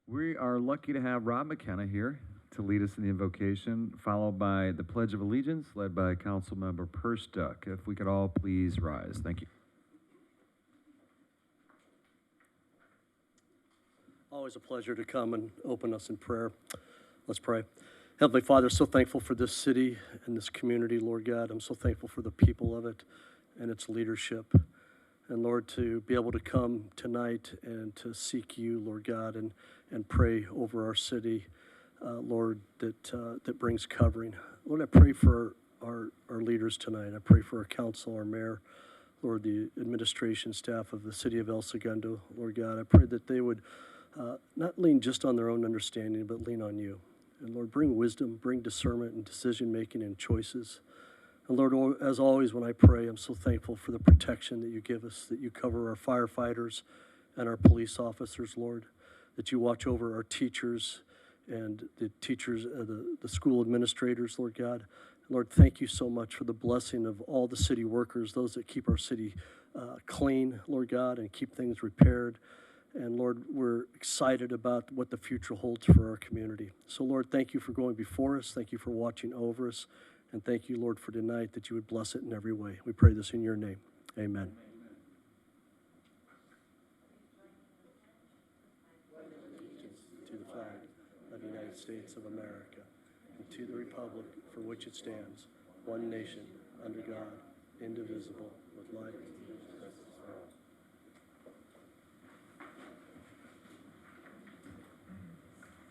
We are lucky to have Rob McKenna here to lead us in the invocation, followed by the Pledge of Allegiance, led by Councilmember Perstuck. If we could all please rise. Thank you. Always a pleasure to come and open us in prayer. Let's pray. Heavenly Father, so thankful for this city and this community, Lord God. I'm so thankful for the people of it and its leadership. And Lord, to be able to come tonight and to seek you, Lord God, and pray over our city, Lord, that brings covering. Lord, I pray for our leaders tonight. I pray for our council, our mayor, Lord, the administration staff of the city of El Segundo, Lord God. I pray that they would not lean just on their own understanding, but lean on you. And Lord, bring wisdom, bring discernment and decision-making and choices. And Lord, as always, when I pray, I'm so thankful for the protection that you give us, that you cover our firefighters and our police officers, Lord, that you watch over our teachers and the teachers, the school administrators, Lord God. Lord, thank you so much for the blessing of all the city workers, those that keep our city clean, Lord God, and keep things repaired. And Lord, we're excited about what the future holds for our community. So Lord, thank you for going before us. Thank you for watching over us. And thank you, Lord, for tonight that you would bless it in every way. We pray this in your name. Amen. To the flag of the United States of America and to the republic for which it stands, one nation, under God, indivisible, with life and justice for all.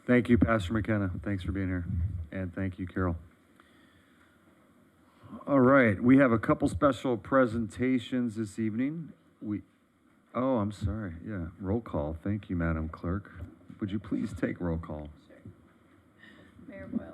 Thank you, Pastor McKenna. Thanks for being here. And thank you, Carol. All right, we have a couple special presentations this evening. Oh, I'm sorry. Yeah, roll call. Thank you, Madam Clerk. Would you please take roll call? Sure. Mayor Boyles.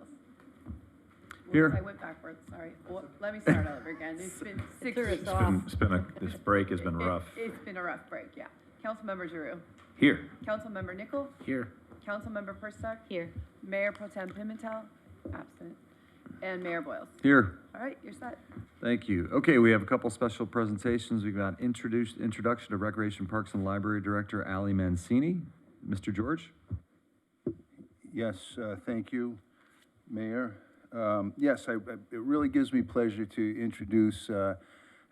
Here. I went backwards, sorry. Well, let me start over again. It's been 6 weeks. This break has been rough. It's been a rough break, yeah. Councilmember Giroux. Here. Councilmember Nickel. Here. Councilmember Perstuck. Here. Mayor Pro Tem Pimentel. Absent. And Mayor Boyles. Here. All right, you're set. Thank you. Okay, we have a couple special presentations. We've got introduction of Recreation Parks and Library Director Ali Mancini. Mr. George? Yes, thank you, Mayor. Yes, it really gives me pleasure to introduce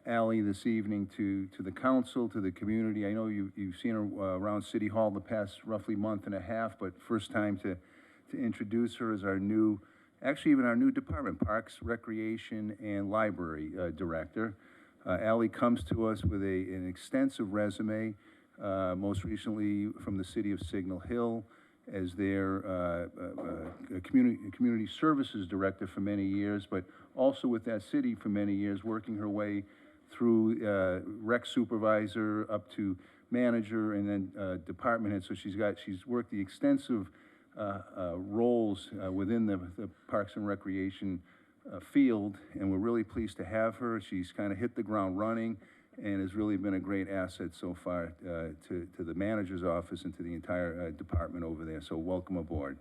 Ali this evening to the council, to the community. I know you've seen her around City Hall the past roughly month and a half, but first time to introduce her as our new, actually even our new department, Parks, Recreation, and Library Director. Ali comes to us with an extensive resume, most recently from the city of Signal Hill as their community services director for many years, but also with that city for many years, working her way through rec supervisor up to manager and then department head. So she's worked the extensive roles within the Parks and Recreation field, and we're really pleased to have her. She's kind of hit the ground running and has really been a great asset so far to the manager's office and to the entire department over there. So welcome aboard.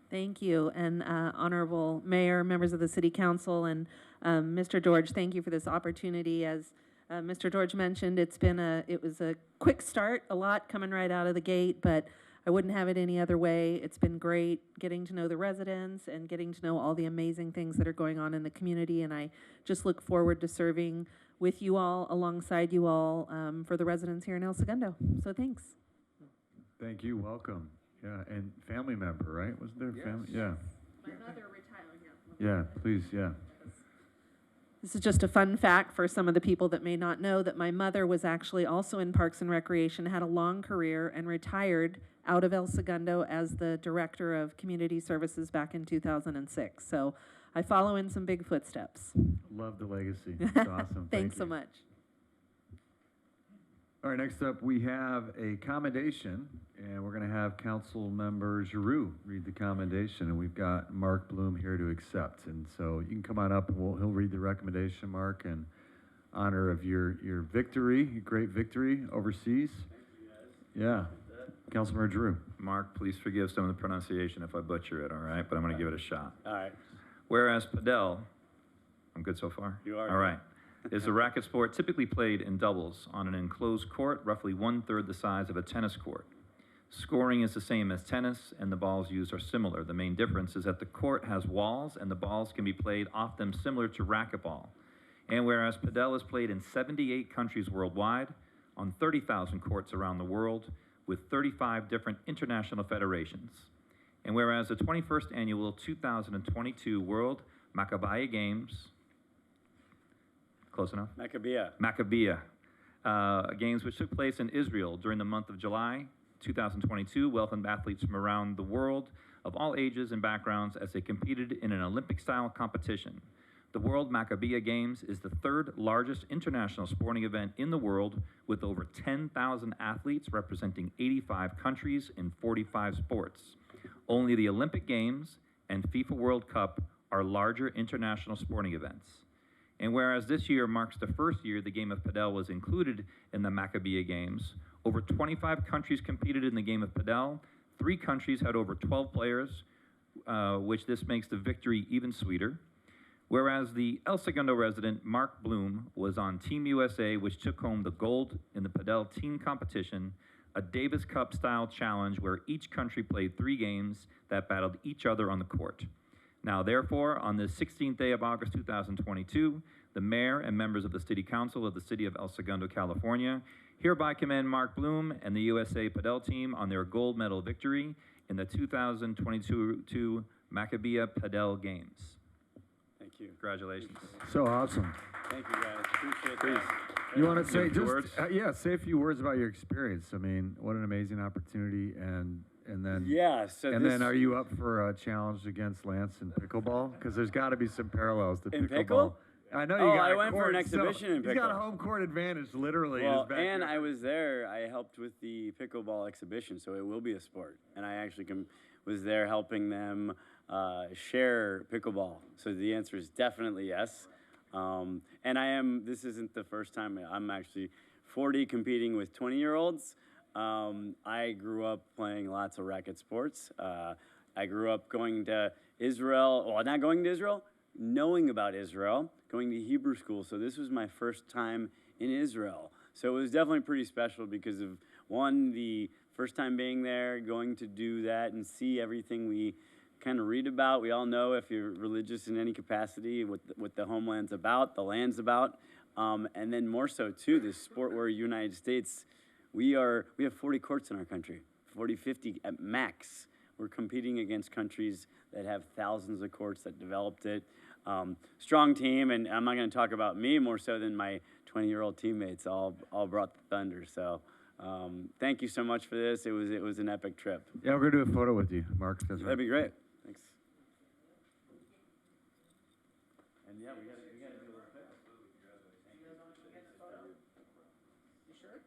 Thank you, and Honorable Mayor, members of the City Council, and Mr. George, thank you for this opportunity. As Mr. George mentioned, it was a quick start, a lot coming right out of the gate, but I wouldn't have it any other way. It's been great getting to know the residents and getting to know all the amazing things that are going on in the community, and I just look forward to serving with you all, alongside you all, for the residents here in El Segundo. So thanks. Thank you. Welcome. Yeah, and family member, right? Was there Yes. family? Yeah. My mother retiring. Yeah, please, yeah. This is just a fun fact for some of the people that may not know that my mother was actually also in Parks and Recreation, had a long career, and retired out of El Segundo as the Director of Community Services back in 2006. So I follow in some big footsteps. Love the legacy. It's awesome. Thanks Thank so you. much. All right, next up we have a commendation, and we're going to have Council Member Giroux read the commendation, and we've got Mark Bloom here to accept. And so you can come on up, and he'll read the recommendation, Mark, in honor of your victory, your great victory overseas. Yeah, Councilmember Giroux. Mark, please forgive some of the pronunciation if I butcher it, all right? But I'm going to give it a shot. All right. Whereas Padel, I'm good so far? You are. All right. Is a racket sport typically played in doubles on an enclosed court, roughly 1/3 the size of a tennis court. Scoring is the same as tennis, and the balls used are similar. The main difference is that the court has walls, and the balls can be played off them similar to racquetball. And whereas Padel is played in 78 countries worldwide, on 30,000 courts around the world, with 35 different international federations. And whereas the 21st annual 2022 World Maccabiah Games, close enough? Maccabiah Games, which took place in Israel during the month of July 2022, welcomed athletes from around the world of all ages and backgrounds as they competed in an Olympic-style competition. The World Maccabiah Games is the third largest international sporting event in the world, with over 10,000 athletes representing 85 countries in 45 sports. Only the Olympic Games and FIFA World Cup are larger international sporting events. And whereas this year marks the first year the game of Padel was included in the Maccabiah Games, over 25 countries competed in the game of Padel. 3 countries had over 12 players, which this makes the victory even sweeter. Whereas the El Segundo resident, Mark Bloom, was on Team USA, which took home the gold in the Padel team competition, a Davis Cup-style challenge where each country played 3 games that battled each other on the court. Now, therefore, on the 16th day of August 2022, the mayor and members of the City Council of the City of El Segundo, California, hereby commend Mark Bloom and the USA Padel team on their gold medal victory in the 2022 Maccabiah Padel Games. Thank you. Congratulations. So awesome. Thank you, guys. Appreciate that. You want to say a few words? yeah, say a few words about your experience. I mean, what an amazing opportunity, and then Yeah, so and this, then are you up for a challenge against Lance in pickleball? Because there's got to be some parallels to In pickleball. pickle? I know you Oh, got I a went for court, an exhibition in He's got a pickle. home court advantage, literally. in well, his backyard. and I was there. I helped with the pickleball exhibition, so it will be a sport. And I actually was there helping them share pickleball. So the answer is definitely yes. And this isn't the first time. I'm actually 40 competing with 20-year-olds. I grew up playing lots of racket sports. I grew up going to Israel, well, not going to Israel, knowing about Israel, going to Hebrew school. So this was my first time in Israel. So it was definitely pretty special because of, one, the first time being there, going to do that and see everything we kind of read about. We all know, if you're religious in any capacity, what the homeland's about, the land's about. And then more so, too, this sport where United States, we have 40 courts in our country, 40, 50 at max. We're competing against countries that have thousands of courts that developed it. Strong team, and I'm not going to talk about me more so than my 20-year-old teammates all brought the thunder. So thank you so much for this. It was an epic trip. Yeah, we're gonna do a photo with you, Mark. That's right. That'd be great. Thanks. And yeah, we gotta do a little pic. You sure?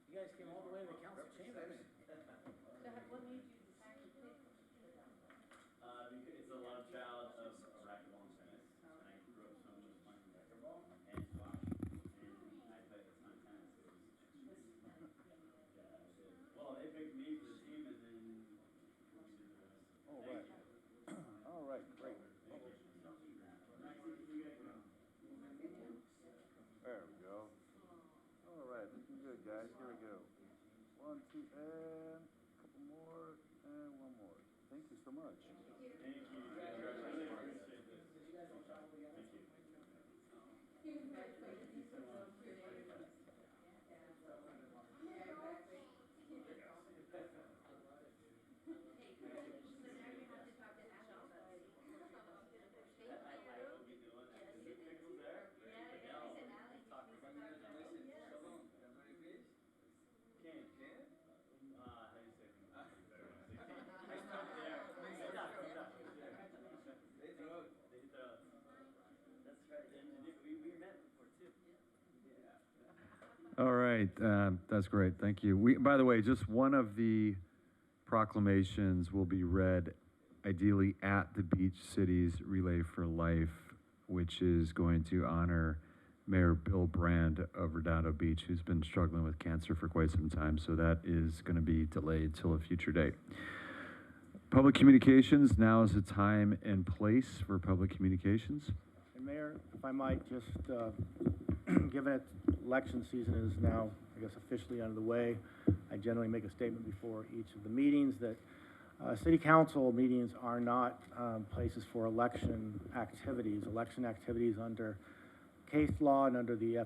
You guys came all the way to the council chambers. It's a love child of racquetball and tennis. I grew up so much playing racquetball and squash, and I played a ton of tennis. Well, they picked me for the team, and then we did the rest. All right. All right, great. There we go. All right, looking good, guys. Here we go. 1, 2, and a couple more, and one more. Thank you so much. Thank you. All right, that's great. Thank you. By the way, just one of the proclamations will be read, ideally at the Beach Cities Relay for Life, which is going to honor Mayor Bill Brand of Redondo Beach, who's been struggling with cancer for quite some time. So that is going to be delayed till a future date. Public communications, now is the time and place for public communications. And Mayor, if I might just, given it election season is now, I guess, officially out of the way, I generally make a statement before each of the meetings that city council meetings are not places for election activities. Election activities under case law and under the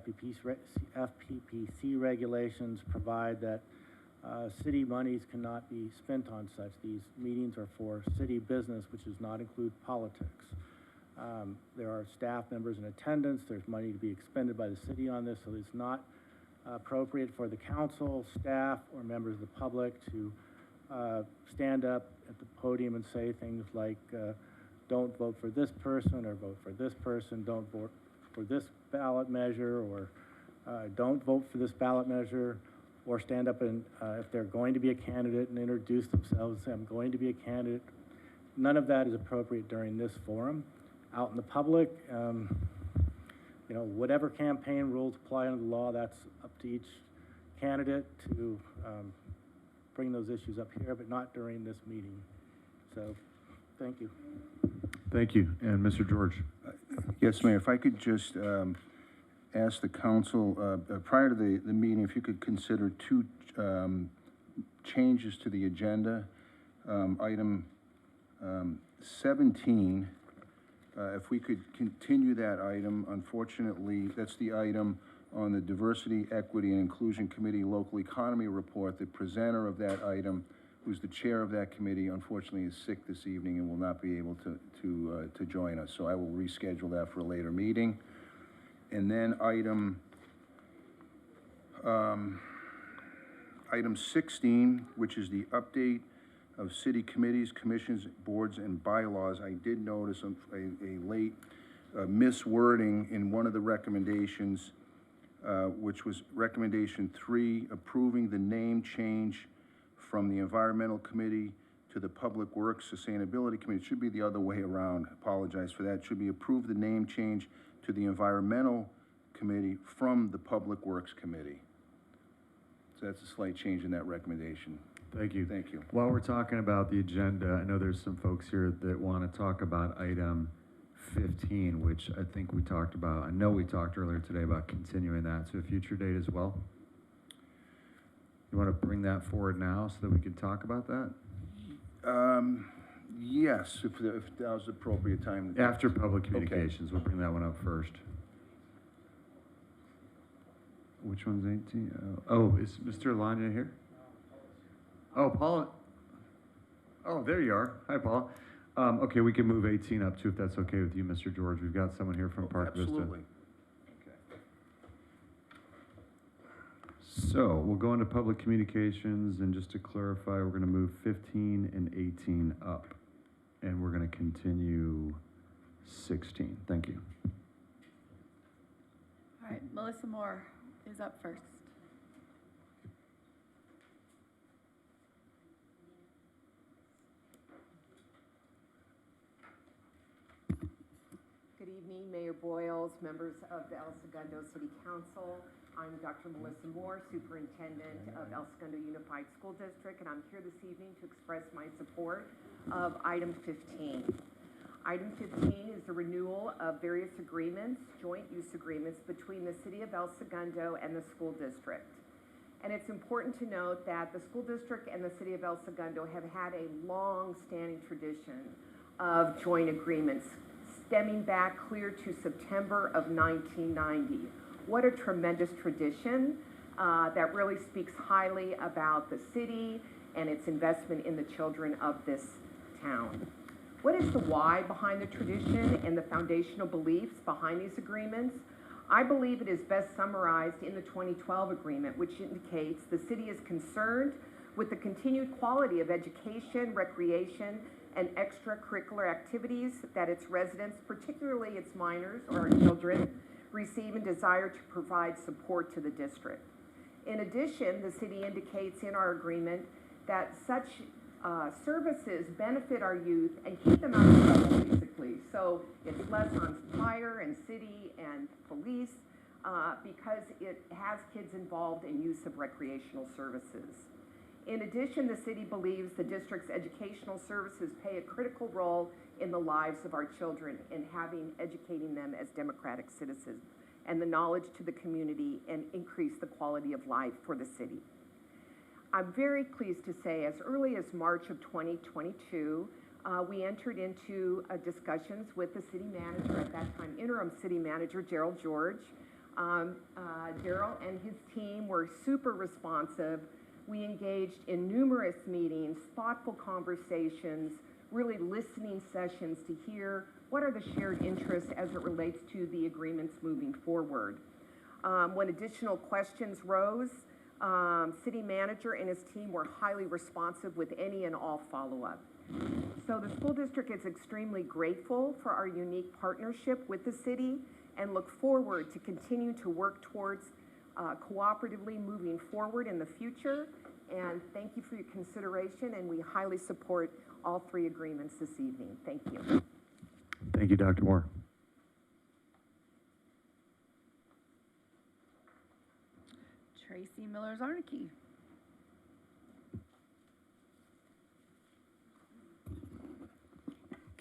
FPPC regulations provide that city monies cannot be spent on such. These meetings are for city business, which does not include politics. There are staff members in attendance. There's money to be expended by the city on this, so it's not appropriate for the council, staff, or members of the public to stand up at the podium and say things like, don't vote for this person, or vote for this person, don't vote for this ballot measure, or don't vote for this ballot measure, or stand up and, if they're going to be a candidate, and introduce themselves and say, I'm going to be a candidate. None of that is appropriate during this forum. Out in the public, you know, whatever campaign rules apply under the law, that's up to each candidate to bring those issues up here, but not during this meeting. So, thank you. Thank you. And Mr. George? Yes, Mayor, if I could just ask the council, prior to the meeting, if you could consider two changes to the agenda. Item 17, if we could continue that item. Unfortunately, that's the item on the Diversity, Equity, and Inclusion Committee Local Economy Report. The presenter of that item, who's the chair of that committee, unfortunately is sick this evening and will not be able to join us. So I will reschedule that for a later meeting. And then item 16, which is the update of city committees, commissions, boards, and bylaws. I did notice a late miswording in one of the recommendations, which was recommendation 3, approving the name change from the Environmental Committee to the Public Works Sustainability Committee. It should be the other way around. I apologize for that. It should be approve the name change to the Environmental Committee from the Public Works Committee. So that's a slight change in that recommendation. Thank you. Thank you. While we're talking about the agenda, I know there's some folks here that want to talk about item 15, which I think we talked about. I know we talked earlier today about continuing that to a future date as well. You want to bring that forward now so that we can talk about that? Yes, if that was the appropriate time. After public communications, we'll bring that one up first. Which one's 18? Oh, is Mr. Alanya here? Oh, Paula. Oh, there you are. Hi, Paula. Okay, we can move 18 up too, if that's okay with you, Mr. George. We've got someone here from Park Vista. Absolutely. So we'll go into public communications, and just to clarify, we're going to move 15 and 18 up, and we're going to continue 16. Thank you. All right, Melissa Moore is up first. Good evening, Mayor Boyles, members of the El Segundo City Council. I'm Dr. Melissa Moore, Superintendent of El Segundo Unified School District, and I'm here this evening to express my support of item 15. Item 15 is the renewal of various agreements, joint use agreements, between the City of El Segundo and the school district. And it's important to note that the school district and the City of El Segundo have had a long-standing tradition of joint agreements, stemming back clear to September of 1990. What a tremendous tradition that really speaks highly about the city and its investment in the children of this town. What is the why behind the tradition and the foundational beliefs behind these agreements? I believe it is best summarized in the 2012 agreement, which indicates the city is concerned with the continued quality of education, recreation, and extracurricular activities that its residents, particularly its minors or children, receive and desire to provide support to the district. In addition, the city indicates in our agreement that such services benefit our youth and keep them out of trouble, basically. So it's less on fire and city and police because it has kids involved in use of recreational services. In addition, the city believes the district's educational services play a critical role in the lives of our children in educating them as democratic citizens and the knowledge to the community and increase the quality of life for the city. I'm very pleased to say as early as March of 2022, we entered into discussions with the city manager at that time, interim city manager Gerald George. Daryl and his team were super responsive. We engaged in numerous meetings, thoughtful conversations, really listening sessions to hear what are the shared interests as it relates to the agreements moving forward. When additional questions rose, city manager and his team were highly responsive with any and all follow-up. So the school district is extremely grateful for our unique partnership with the city and look forward to continue to work towards cooperatively moving forward in the future. And thank you for your consideration, and we highly support all three agreements this evening. Thank you. Thank you, Dr. Moore. Tracy Miller-Zarnicki.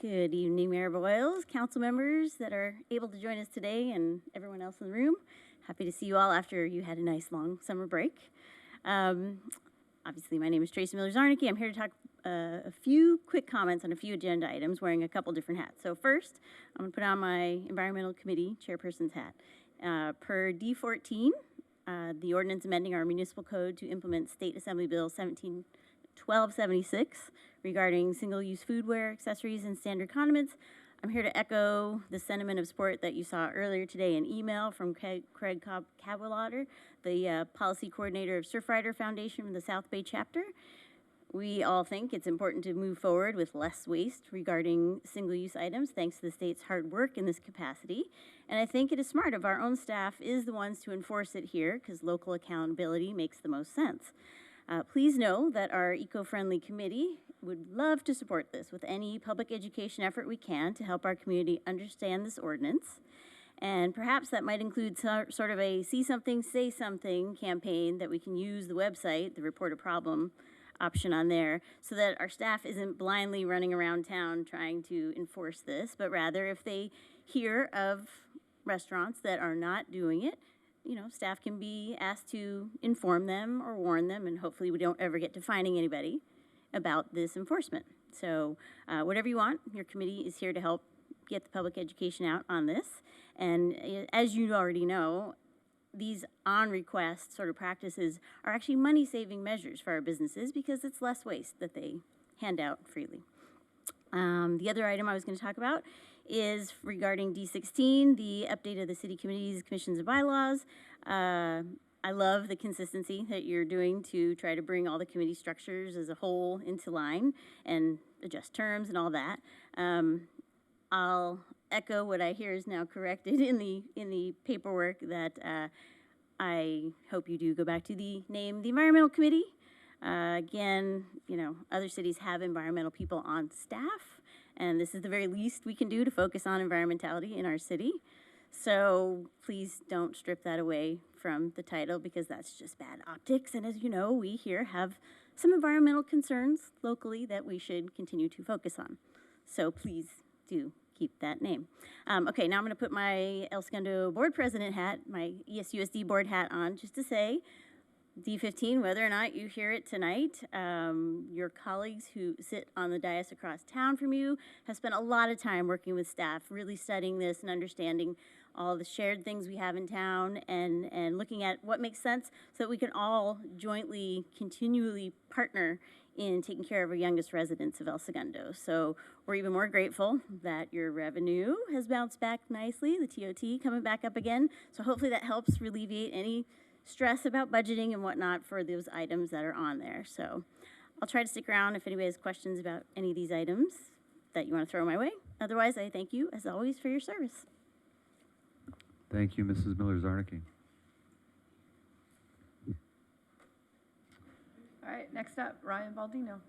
Good evening, Mayor Boyles, council members that are able to join us today, and everyone else in the room. Happy to see you all after you had a nice long summer break. Obviously, my name is Tracy Miller-Zarnicki. I'm here to talk a few quick comments on a few agenda items, wearing a couple different hats. So first, I'm going to put on my Environmental Committee chairperson's hat. Per D14, the ordinance amending our municipal code to implement State Assembly Bill 1276 regarding single-use foodware, accessories, and standard condiments. I'm here to echo the sentiment of support that you saw earlier today in email from Craig Cadwallader, the policy coordinator of Surfrider Foundation from the South Bay chapter. We all think it's important to move forward with less waste regarding single-use items, thanks to the state's hard work in this capacity. And I think it is smart of our own staff is the ones to enforce it here, because local accountability makes the most sense. Please know that our eco-friendly committee would love to support this with any public education effort we can to help our community understand this ordinance. And perhaps that might include sort of a see something, say something campaign that we can use the website, the report a problem option on there, so that our staff isn't blindly running around town trying to enforce this, but rather if they hear of restaurants that are not doing it, you know, staff can be asked to inform them or warn them, and hopefully we don't ever get to fining anybody about this enforcement. So whatever you want, your committee is here to help get the public education out on this. And as you already know, these on-request sort of practices are actually money-saving measures for our businesses because it's less waste that they hand out freely. The other item I was going to talk about is regarding D16, the update of the city committees, commissions, and bylaws. I love the consistency that you're doing to try to bring all the committee structures as a whole into line and adjust terms and all that. I'll echo what I hear is now corrected in the paperwork that I hope you do go back to the name, the Environmental Committee. Again, you know, other cities have environmental people on staff, and this is the very least we can do to focus on environmentality in our city. So please don't strip that away from the title, because that's just bad optics. And as you know, we here have some environmental concerns locally that we should continue to focus on. So please do keep that name. Okay, now I'm going to put my El Segundo board president hat, my ESUSD board hat on, just to say, D15, whether or not you hear it tonight, your colleagues who sit on the dais across town from you have spent a lot of time working with staff, really studying this and understanding all the shared things we have in town and looking at what makes sense so that we can all jointly, continually partner in taking care of our youngest residents of El Segundo. So we're even more grateful that your revenue has bounced back nicely, the TOT coming back up again. So hopefully that helps alleviate any stress about budgeting and whatnot for those items that are on there. So I'll try to stick around if anybody has questions about any of these items that you want to throw my way. Otherwise, I thank you, as always, for your service. Thank you, Mrs. Miller-Zarnicki. All right, next up, Ryan Baldino.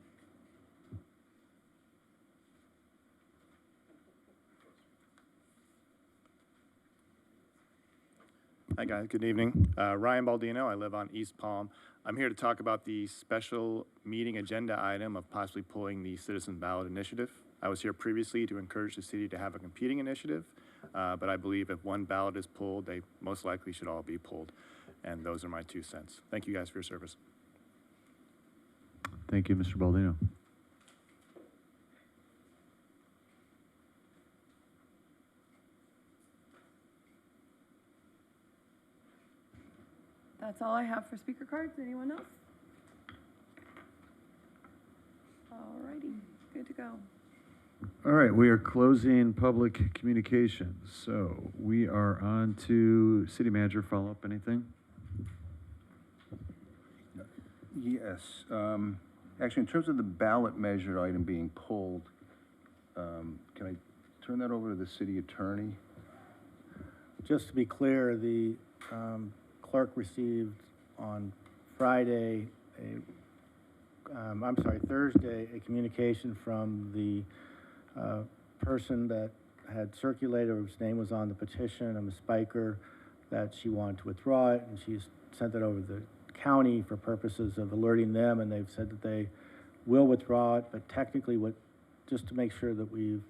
Hi guys, good evening. Ryan Baldino, I live on East Palm. I'm here to talk about the special meeting agenda item of possibly pulling the citizen ballot initiative. I was here previously to encourage the city to have a competing initiative, but I believe if one ballot is pulled, they most likely should all be pulled. And those are my 2 cents. Thank you guys for your service. Thank you, Mr. Baldino. That's all I have for speaker cards. Anyone else? Alrighty, good to go. All right, we are closing public communications. So we are on to city manager follow-up. Anything? Yes. Actually, in terms of the ballot measure item being pulled, can I turn that over to the city attorney? Just to be clear, the clerk received on Thursday, a communication from the person that had circulated, or whose name was on the petition, Ms. Spiker, that she wanted to withdraw it, and she's sent it over to the county for purposes of alerting them, and they've said that they will withdraw it, but technically just to make sure that we've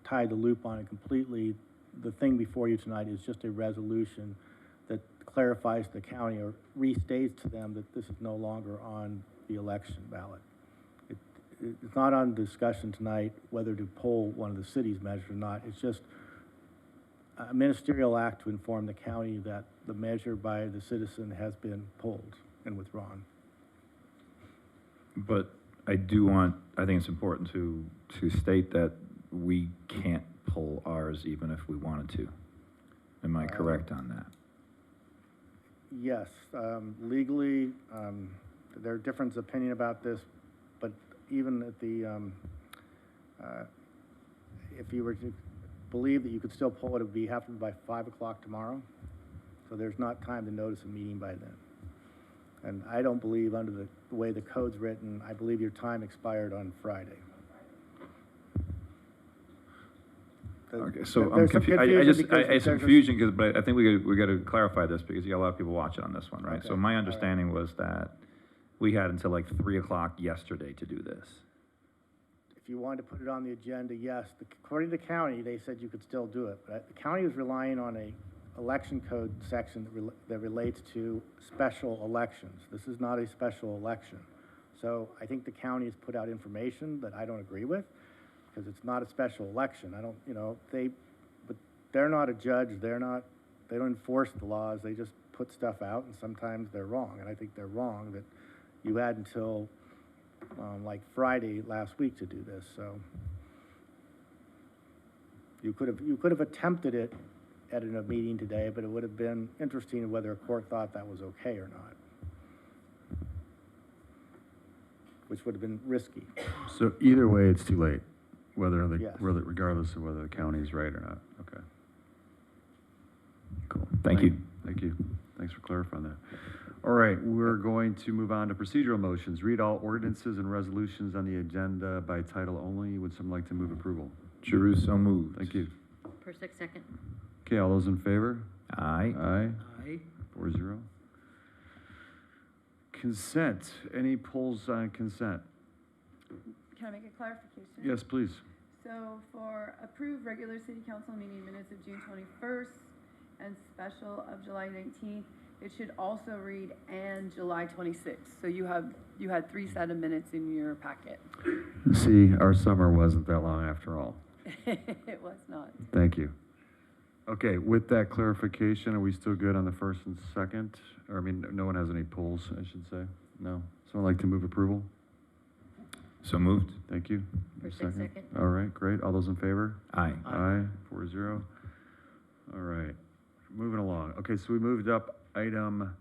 tied the loop on it completely, the thing before you tonight is just a resolution that clarifies to the county or restates to them that this is no longer on the election ballot. It's not on discussion tonight whether to poll one of the city's measures or not. It's just a ministerial act to inform the county that the measure by the citizen has been polled and withdrawn. But I think it's important to state that we can't pull ours even if we wanted to. Am I correct on that? Yes, legally, there are different opinion about this, but even at the, if you were to believe that you could still pull it, it would have to be by 5 o'clock tomorrow. So there's not time to notice a meeting by then. And I don't believe under the way the code's written, I believe your time expired on Friday. Okay, so I'm confused. It's confusion because, but I think we got to clarify this because you got a lot of people watching on this one, right? Okay, So my understanding was that we had until like 3 o'clock yesterday to do this. If you wanted to put it on the agenda, yes. According to the county, they said you could still do it. But the county is relying on a election code section that relates to special elections. This is not a special election. So I think the county has put out information that I don't agree with because it's not a special election. I don't, but they're not a judge. They don't enforce the laws. They just put stuff out, and sometimes they're wrong. And I think they're wrong that you had until like Friday last week to do this. So you could have attempted it at a meeting today, but it would have been interesting whether a court thought that was okay or not, which would have been risky. So either way, it's too late, Yes. regardless of whether the county's right or not. Okay. Cool. Thank you. Thank you. Thanks for clarifying that. All right, we're going to move on to procedural motions. Read all ordinances and resolutions on the agenda by title only. Would someone like to move approval? Giroux, so moved. Thank you. Persick, second. Okay, all those in favor? Aye. Aye. 4-0. Consent. Any polls on consent? Can I make a clarification? Yes, please. So for approved regular city council meeting minutes of June 21st and special of July 19th, it should also read and July 26th. So you had 3 set of minutes in your packet. See, our summer wasn't that long after all. It was not. Thank you. Okay, with that clarification, are we still good on the first and second? Or, I mean, no one has any polls, I should say? No? Someone like to move approval? So moved. Thank you. Persick, second. All right, great. All those in favor? Aye. Aye. 4-0. All right, moving along. Okay, so we moved up item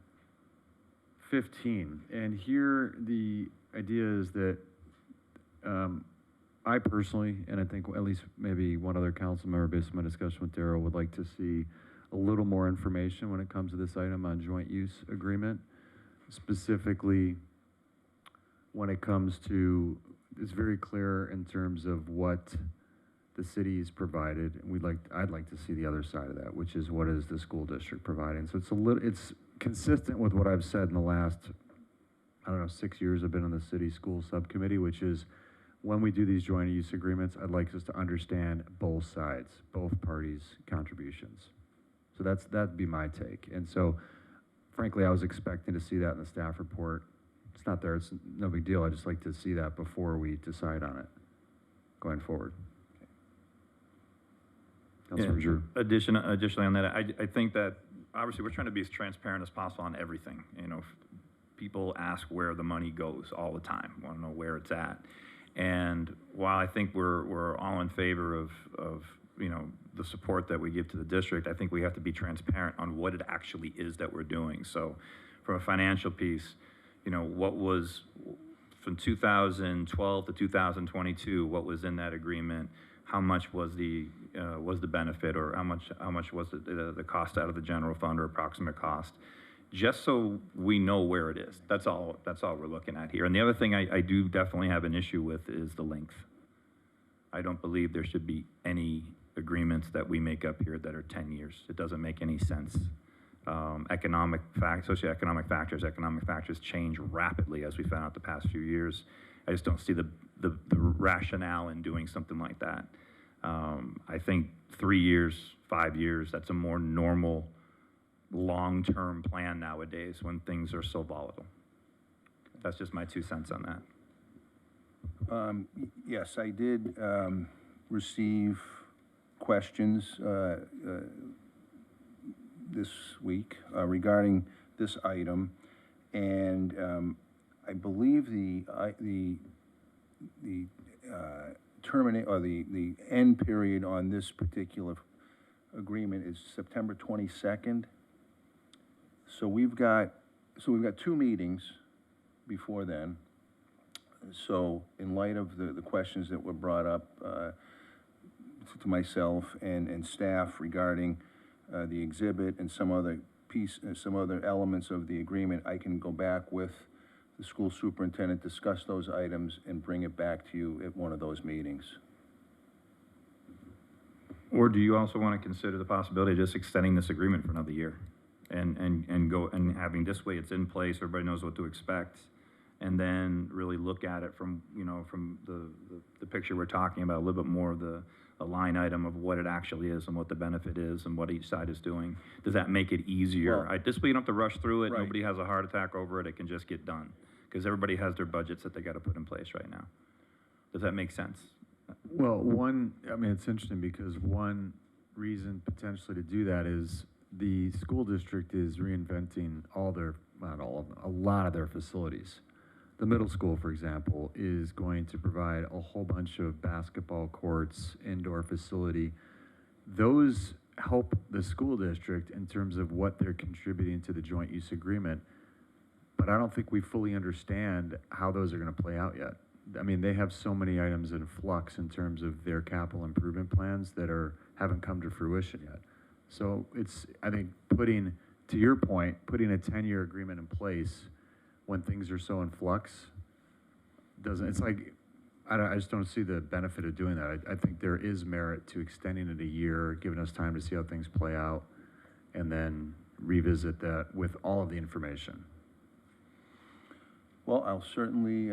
15. And here, the idea is that I personally, and I think at least maybe one other council member based on my discussion with Darrell, would like to see a little more information when it comes to this item on joint use agreement. Specifically, when it comes to, it's very clear in terms of what the city's provided, and I'd like to see the other side of that, which is what is the school district providing. So it's consistent with what I've said in the last, 6 years I've been on the city school subcommittee, which is when we do these joint use agreements, I'd like us to understand both sides, both parties' contributions. So that'd be my take. And so, frankly, I was expecting to see that in the staff report it's not there, it's no big deal. I'd just like to see that before we decide on it going forward. Councilmember Drew. Additionally on that, I think that obviously we're trying to be as transparent as possible on everything. You know, people ask where the money goes all the time, want to know where it's at. And while I think we're all in favor of you know, the support that we give to the district, I think we have to be transparent on what it actually is that we're doing. So from a financial piece, you know, what was from 2012 to 2022, what was in that agreement? How much was the benefit, or how much was the cost out of the general fund, or approximate cost? Just so we know where it is. That's all we're looking at here. And the other thing I do definitely have an issue with is the length. I don't believe there should be any agreements that we make up here that are 10 years. It doesn't make any sense. Socioeconomic factors change rapidly, as we found out the past few years. I just don't see the rationale in doing something like that. I think 3 years, 5 years, that's a more normal long-term plan nowadays when things are so volatile. That's just my 2 cents on that. Yes, I did receive questions this week regarding this item, and I believe the end period on this particular agreement is September 22nd. So we've got 2 meetings before then. So in light of the questions that were brought up to myself and staff regarding the exhibit and some other elements of the agreement, I can go back with the school superintendent, discuss those items, and bring it back to you at one of those meetings. Or do you also want to consider the possibility of just extending this agreement for another year, and having this way it's in place, everybody knows what to expect, and then really look at it from, you know, from the picture we're talking about, a little bit more of a line item of what it actually is and what the benefit is and what each side is doing. Does that make it easier? Well, This way you don't have to rush through it. right. Nobody has a heart attack over it. It can just get done, because everybody has their budgets that they got to put in place right now. Does that make sense? Well, it's interesting because one reason potentially to do that is the school district is reinventing a lot of their facilities. The middle school, for example, is going to provide a whole bunch of basketball courts, indoor facility. Those help the school district in terms of what they're contributing to the joint use agreement, but I don't think we fully understand how those are going to play out yet. I mean, they have so many items in flux in terms of their capital improvement plans that haven't come to fruition yet. So I think to your point, putting a 10-year agreement in place when things are so in flux I just don't see the benefit of doing that. I think there is merit to extending it a year, giving us time to see how things play out, and then revisit that with all of the information. Well, I'll certainly,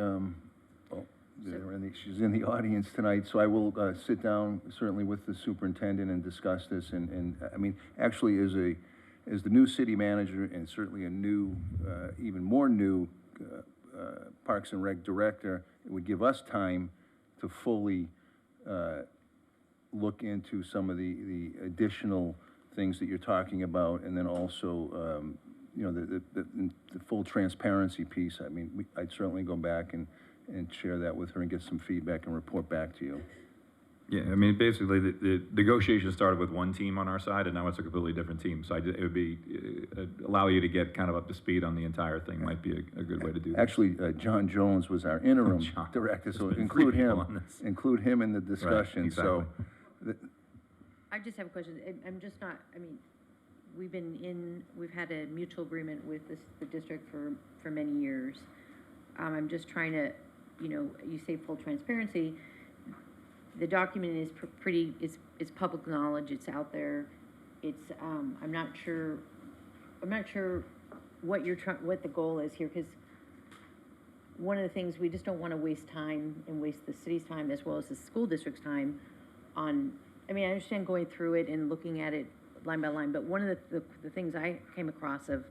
she's in the audience tonight, so I will sit down certainly with the superintendent and discuss this. And I mean, actually, as the new city manager and certainly a new, even more new Parks and Rec director, it would give us time to fully look into some of the additional things that you're talking about, and then also, the full transparency piece. I mean, I'd certainly go back and share that with her and get some feedback and report back to you. Yeah, I mean, basically, the negotiation started with one team on our side, and now it's a completely different team. So it would be, allow you to get kind of up to speed on the entire thing might be a good way to do that. Actually, John Jones was our interim director, so include him in the discussion. Right, exactly. So, I just have a question. I'm just not, I mean, we've had a mutual agreement with the district for many years. I'm just trying to, you say full transparency. The document is it's public knowledge. It's out there. It's I'm not sure what what the goal is here, because one of the things, we just don't want to waste time and waste the city's time as well as the school district's time on. I mean, I understand going through it and looking at it line by line, but one of the things I came across of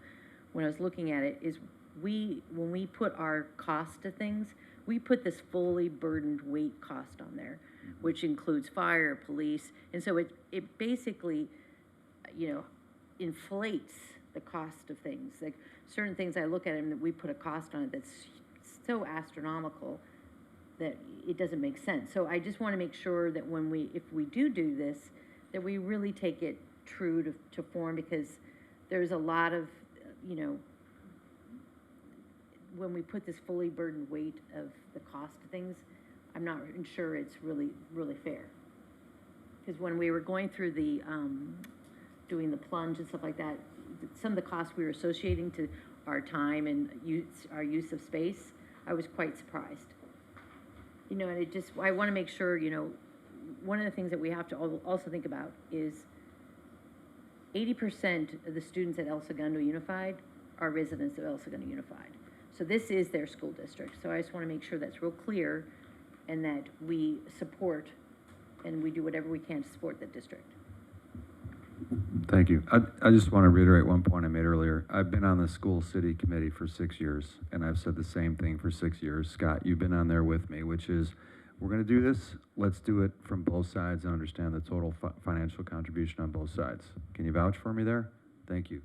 when I was looking at it is when we put our cost to things, we put this fully burdened weight cost on there, which includes fire, police, and so it basically, inflates the cost of things. Like certain things I look at and that we put a cost on it that's so astronomical that it doesn't make sense. So I just want to make sure that if we do this, that we really take it true to form, because there's a lot of, when we put this fully burdened weight of the cost of things, I'm not sure it's really, really fair. Because when we were going through the, doing the plunge and stuff like that, some of the costs we were associating to our time and our use of space, I was quite surprised. And I want to make sure, one of the things that we have to also think about is 80% of the students at El Segundo Unified are residents of El Segundo Unified. So this is their school district. So I just want to make sure that's real clear and that we support and we do whatever we can to support the district. Thank you. I just want to reiterate one point I made earlier. I've been on the school city committee for 6 years, and I've said the same thing for 6 years. Scott, you've been on there with me, which is, we're going to do this. Let's do it from both sides and understand the total financial contribution on both sides. Can you vouch for me there? Thank you.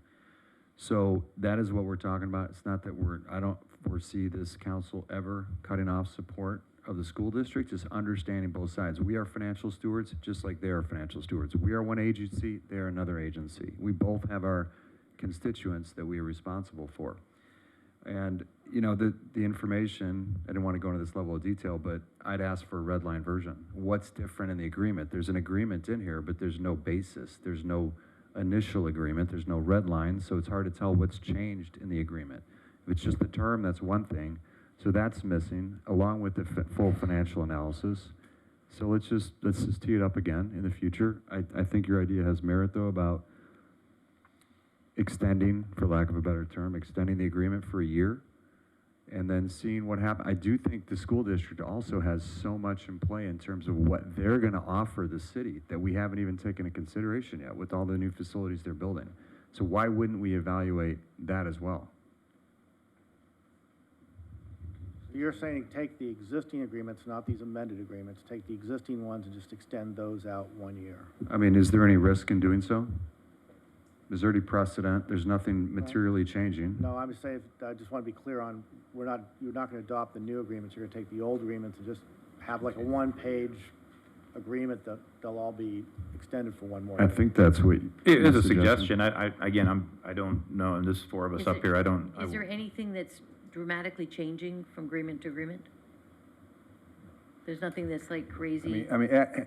So that is what we're talking about. It's not that I don't foresee this council ever cutting off support of the school district, just understanding both sides. We are financial stewards, just like they are financial stewards. We are one agency, they are another agency. We both have our constituents that we are responsible for. And, the information, I didn't want to go into this level of detail, but I'd ask for a red line version. What's different in the agreement? There's an agreement in here, but there's no basis. There's no initial agreement. There's no red line, so it's hard to tell what's changed in the agreement. If it's just the term, that's one thing. So that's missing, along with the full financial analysis. So let's just tee it up again in the future. I think your idea has merit, though, about extending, for lack of a better term, extending the agreement for a year and then seeing what happens. I do think the school district also has so much in play in terms of what they're going to offer the city that we haven't even taken into consideration yet with all the new facilities they're building. So why wouldn't we evaluate that as well? You're saying take the existing agreements, not these amended agreements, take the existing ones and just extend those out 1 year. I mean, is there any risk in doing so? Is there any precedent? There's nothing materially changing. No, I'm saying, I just want to be clear on, you're not going to adopt the new agreements. You're going to take the old agreements and just have like a one-page agreement that they'll all be extended for 1 more year. I think that's what It is a suggestion. I don't know, and there's 4 of us up here. Is there anything that's dramatically changing from agreement to agreement? There's nothing that's like crazy.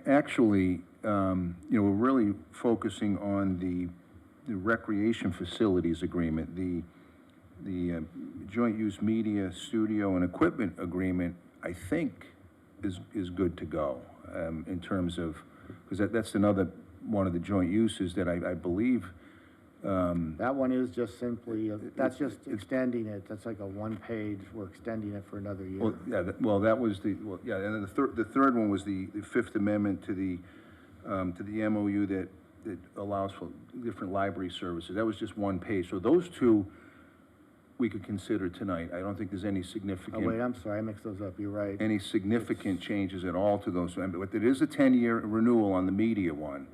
Actually, we're really focusing on the recreation facilities agreement, the joint use media, studio, and equipment agreement. I think is good to go in terms of, because that's another one of the joint uses that I believe. That one is just simply, that's just extending it. That's like a 1 page, we're extending it for another year. Well, yeah, that was and then the third one was the Fifth Amendment to the MOU that allows for different library services. That was just 1 page. So those 2 we could consider tonight. I don't think there's any significant. Oh, wait, I'm sorry, I mixed those up. You're right. Any significant changes at all to those. But there is a 10-year renewal on the media one.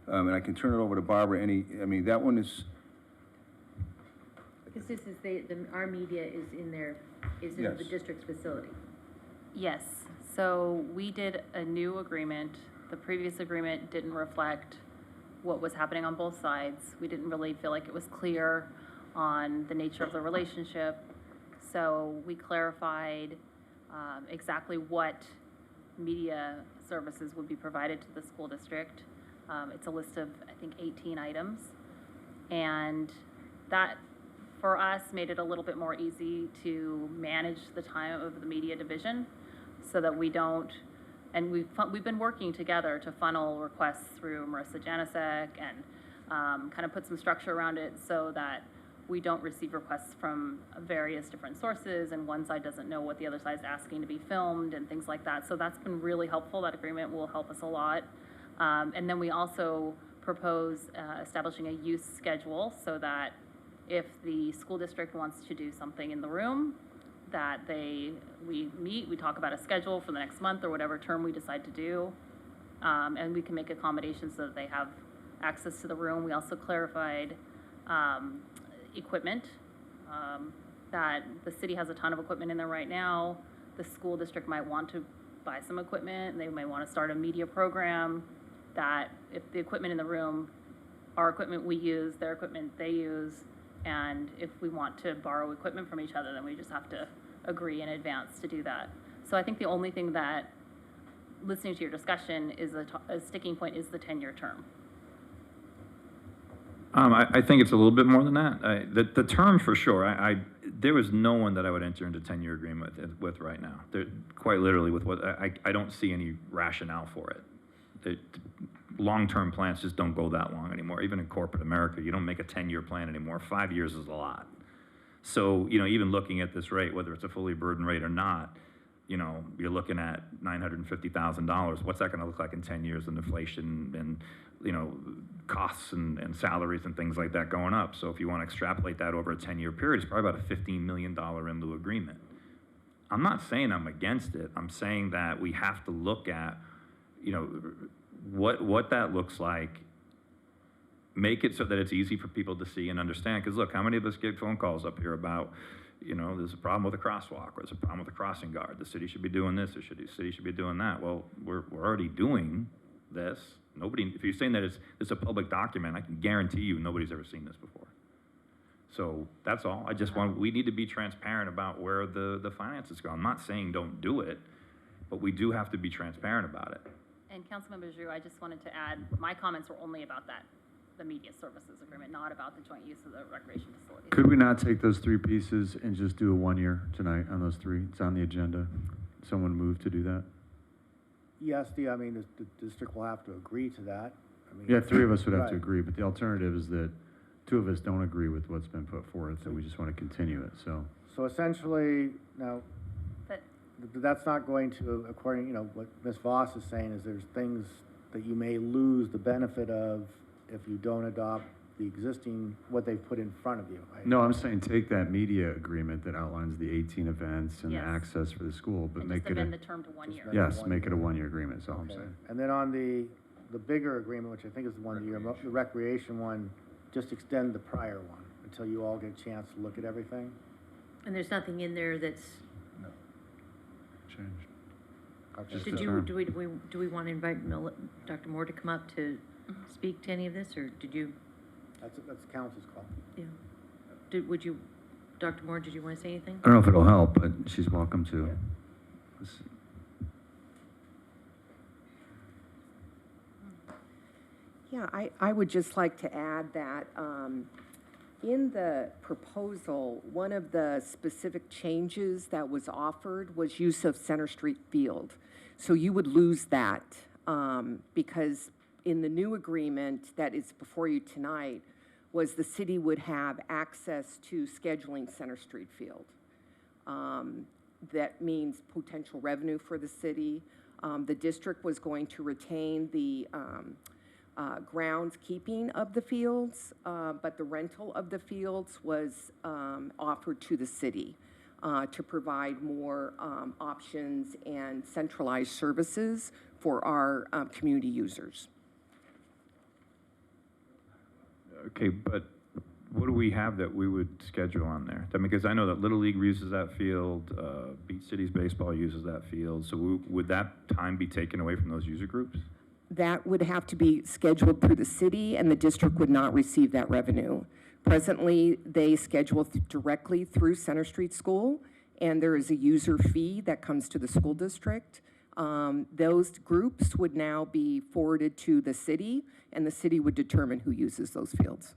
And I can turn it over to Barbara. That one is. Because this is our media is in Yes. the district's facility. Yes, so we did a new agreement. The previous agreement didn't reflect what was happening on both sides. We didn't really feel like it was clear on the nature of the relationship. So we clarified exactly what media services would be provided to the school district. It's a list of, I think, 18 items. And that, for us, made it a little bit more easy to manage the time of the media division so that we don't, and we've been working together to funnel requests through Marissa Janicek and kind of put some structure around it so that we don't receive requests from various different sources and one side doesn't know what the other side's asking to be filmed and things like that. So that's been really helpful. That agreement will help us a lot. And then we also propose establishing a use schedule so that If the school district wants to do something in the room, that we meet, we talk about a schedule for the next month or whatever term we decide to do, and we can make accommodations so that they have access to the room. We also clarified equipment, that the city has a ton of equipment in there right now. The school district might want to buy some equipment, and they may want to start a media program, that if the equipment in the room, our equipment we use, their equipment they use, and if we want to borrow equipment from each other, then we just have to agree in advance to do that. So I think the only thing that, listening to your discussion, is a sticking point is the 10-year term. I think it's a little bit more than that. The term for sure. There was no one that I would enter into a 10-year agreement with right now. Quite literally, with what I don't see any rationale for it. Long-term plans just don't go that long anymore. Even in corporate America, you don't make a 10-year plan anymore. 5 years is a lot. So, even looking at this rate, whether it's a fully burdened rate or not, you're looking at $950,000. What's that going to look like in 10 years with inflation and, costs and salaries and things like that going up? So if you want to extrapolate that over a 10-year period, it's probably about a $15 million in lieu agreement. I'm not saying I'm against it. I'm saying that we have to look at, what that looks like, make it so that it's easy for people to see and understand. Because look, how many of us get phone calls up here about, there's a problem with a crosswalk, or there's a problem with a crossing guard. The city should be doing this, the city should be doing that. Well, we're already doing this. If you're saying that it's a public document, I can guarantee you nobody's ever seen this before. So that's all. We need to be transparent about where the finances go. I'm not saying don't do it, but we do have to be transparent about it. And Councilmember Giroux, I just wanted to add, my comments were only about that, the media services agreement, not about the joint use of the recreation facilities. Could we not take those three pieces and just do a 1 year tonight on those three? It's on the agenda. Someone move to do that? Yes, the district will have to agree to that. Yeah, three of us would have to Right. agree, but the alternative is that two of us don't agree with what's been put forth, and we just want to continue it, so. So essentially, now, But that's not going to, according, what Ms. Voss is saying is there's things that you may lose the benefit of if you don't adopt the existing, what they've put in front of you. Right? No, I'm saying take that media agreement that outlines the 18 events and the Yes. access for the school, but and make just it amend the a, term to 1 year. yes, make it a 1 year agreement, is all I'm Okay. saying. And then on the bigger agreement, which I think is the 1 year, the recreation one, just extend the prior one until you all get a chance to look at everything. And there's nothing in there that's, Changed. Okay. Just did the you, term. do we want to invite Dr. Moore to come up to speak to any of this, or did you, That's council's call. yeah? Dr. Moore, did you want to say anything? I don't know if it'll help, but she's welcome to. Let's- Yeah, I would just like to add that in the proposal, one of the specific changes that was offered was use of Center Street Field. So you would lose that because in the new agreement that is before you tonight was the city would have access to scheduling Center Street Field. That means potential revenue for the city. The district was going to retain the groundskeeping of the fields, but the rental of the fields was offered to the city to provide more options and centralized services for our community users. Okay, but what do we have that we would schedule on there? I mean, because I know that Little League uses that field, Beach Cities Baseball uses that field, so would that time be taken away from those user groups? That would have to be scheduled through the city, and the district would not receive that revenue. Presently, they schedule directly through Center Street School, and there is a user fee that comes to the school district. Those groups would now be forwarded to the city, and the city would determine who uses those fields.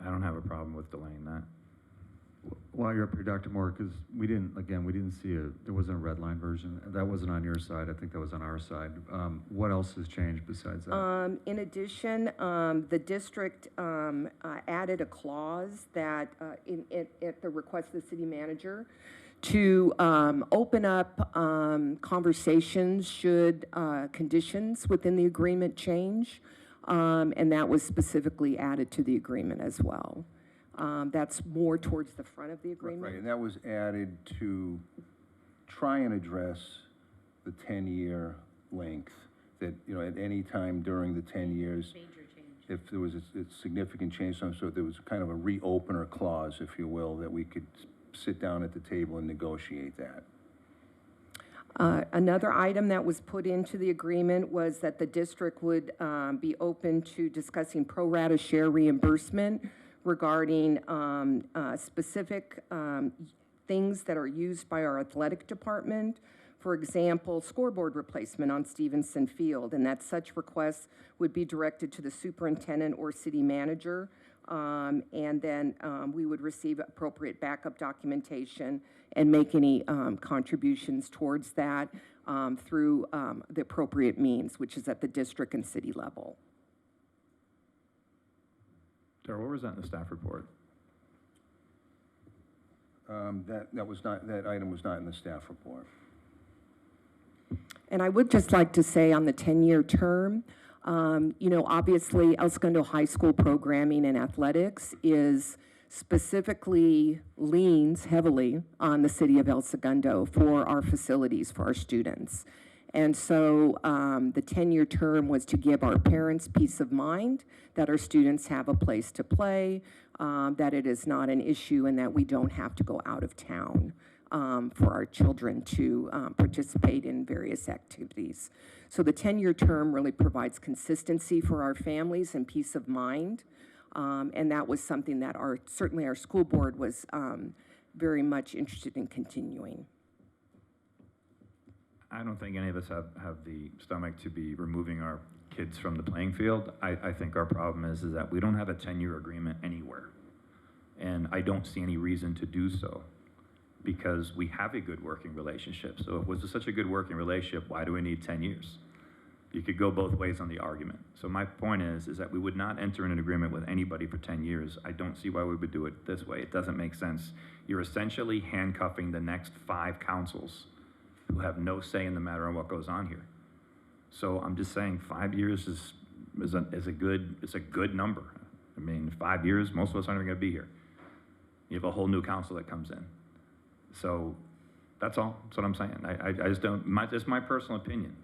I don't have a problem with delaying that. While you're up here, Dr. Moore, because we didn't see there wasn't a red line version. That wasn't on your side. I think that was on our side. What else has changed besides that? In addition, the district added a clause that, at the request of the city manager, to open up conversations should conditions within the agreement change. and that was specifically added to the agreement as well. That's more towards the front of the agreement. Right, and that was added to try and address the 10-year length, that, you know, at any time during the 10 years, if there was a significant change, so there was kind of a reopener clause, if you will, that we could sit down at the table and negotiate that. Another item that was put into the agreement was that the district would be open to discussing pro rata share reimbursement regarding specific things that are used by our athletic department. For example, scoreboard replacement on Stevenson Field, and that such requests would be directed to the superintendent or city manager, and then we would receive appropriate backup documentation and make any contributions towards that through the appropriate means, which is at the district and city level. Darryl, where was that in the staff report? That item was not in the staff report. And I would just like to say on the 10-year term, you know, obviously El Segundo High School programming and athletics is specifically leans heavily on the city of El Segundo for our facilities, for our students. And so the 10-year term was to give our parents peace of mind that our students have a place to play, that it is not an issue, and that we don't have to go out of town for our children to participate in various activities. So the 10-year term really provides consistency for our families and peace of mind. And that was something that certainly our school board was very much interested in continuing. I don't think any of us have the stomach to be removing our kids from the playing field. I think our problem is that we don't have a 10-year agreement anywhere. And I don't see any reason to do so, because we have a good working relationship. So if it was such a good working relationship, why do we need 10 years? You could go both ways on the argument. So my point is that we would not enter in an agreement with anybody for 10 years. I don't see why we would do it this way. It doesn't make sense. You're essentially handcuffing the next 5 councils who have no say in the matter on what goes on here. So I'm just saying 5 years is a good number. I mean, 5 years, most of us aren't even gonna be here. You have a whole new council that comes in. So that's all. That's what I'm saying. I just don't. Just my personal opinion.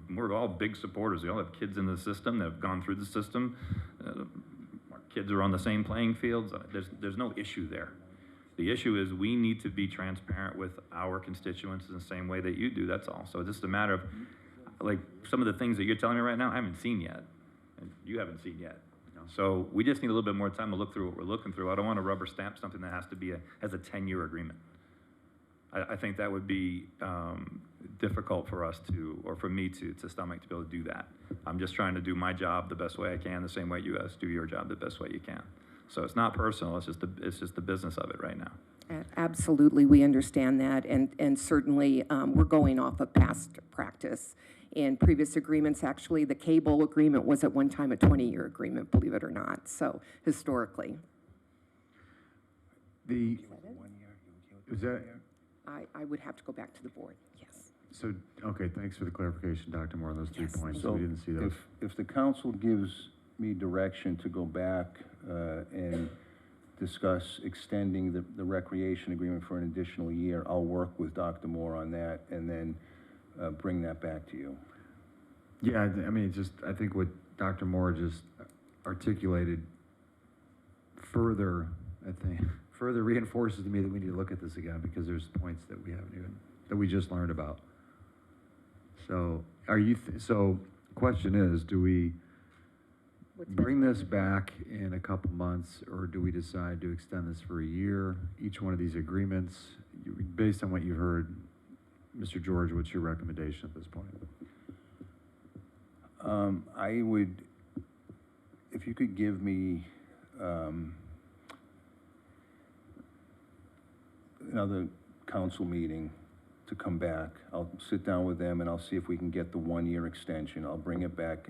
We're all big supporters. We all have kids in the system that have gone through the system. Our kids are on the same playing fields. There's no issue there. The issue is we need to be transparent with our constituents in the same way that you do. That's all. So it's just a matter of, like, some of the things that you're telling me right now, I haven't seen yet, and you haven't seen yet. So we just need a little bit more time to look through what we're looking through. I don't want to rubber stamp something that has a 10-year agreement. I think that would be difficult for us to, or for me to stomach to be able to do that. I'm just trying to do my job the best way I can, the same way you guys do your job the best way you can. So it's not personal, it's just the business of it right now. Absolutely, we understand that, and certainly we're going off of past practice. In previous agreements, actually, the cable agreement was at one time a 20-year agreement, believe it or not, so historically. Is that? I would have to go back to the board, yes. So, okay, thanks for the clarification, Dr. Moore, on those 3 points. So We didn't see those. if the council gives me direction to go back and discuss extending the recreation agreement for an additional year, I'll work with Dr. Moore on that and then bring that back to you. Yeah, I mean, I think what Dr. Moore just articulated further reinforces to me that we need to look at this again, because there's points that we just learned about. So so question is, do we bring this back in a couple months, or do we decide to extend this for a year? Each one of these agreements, based on what you heard, Mr. George, what's your recommendation at this point? I would, if you could give me another council meeting to come back, I'll sit down with them and I'll see if we can get the 1-year extension. I'll bring it back,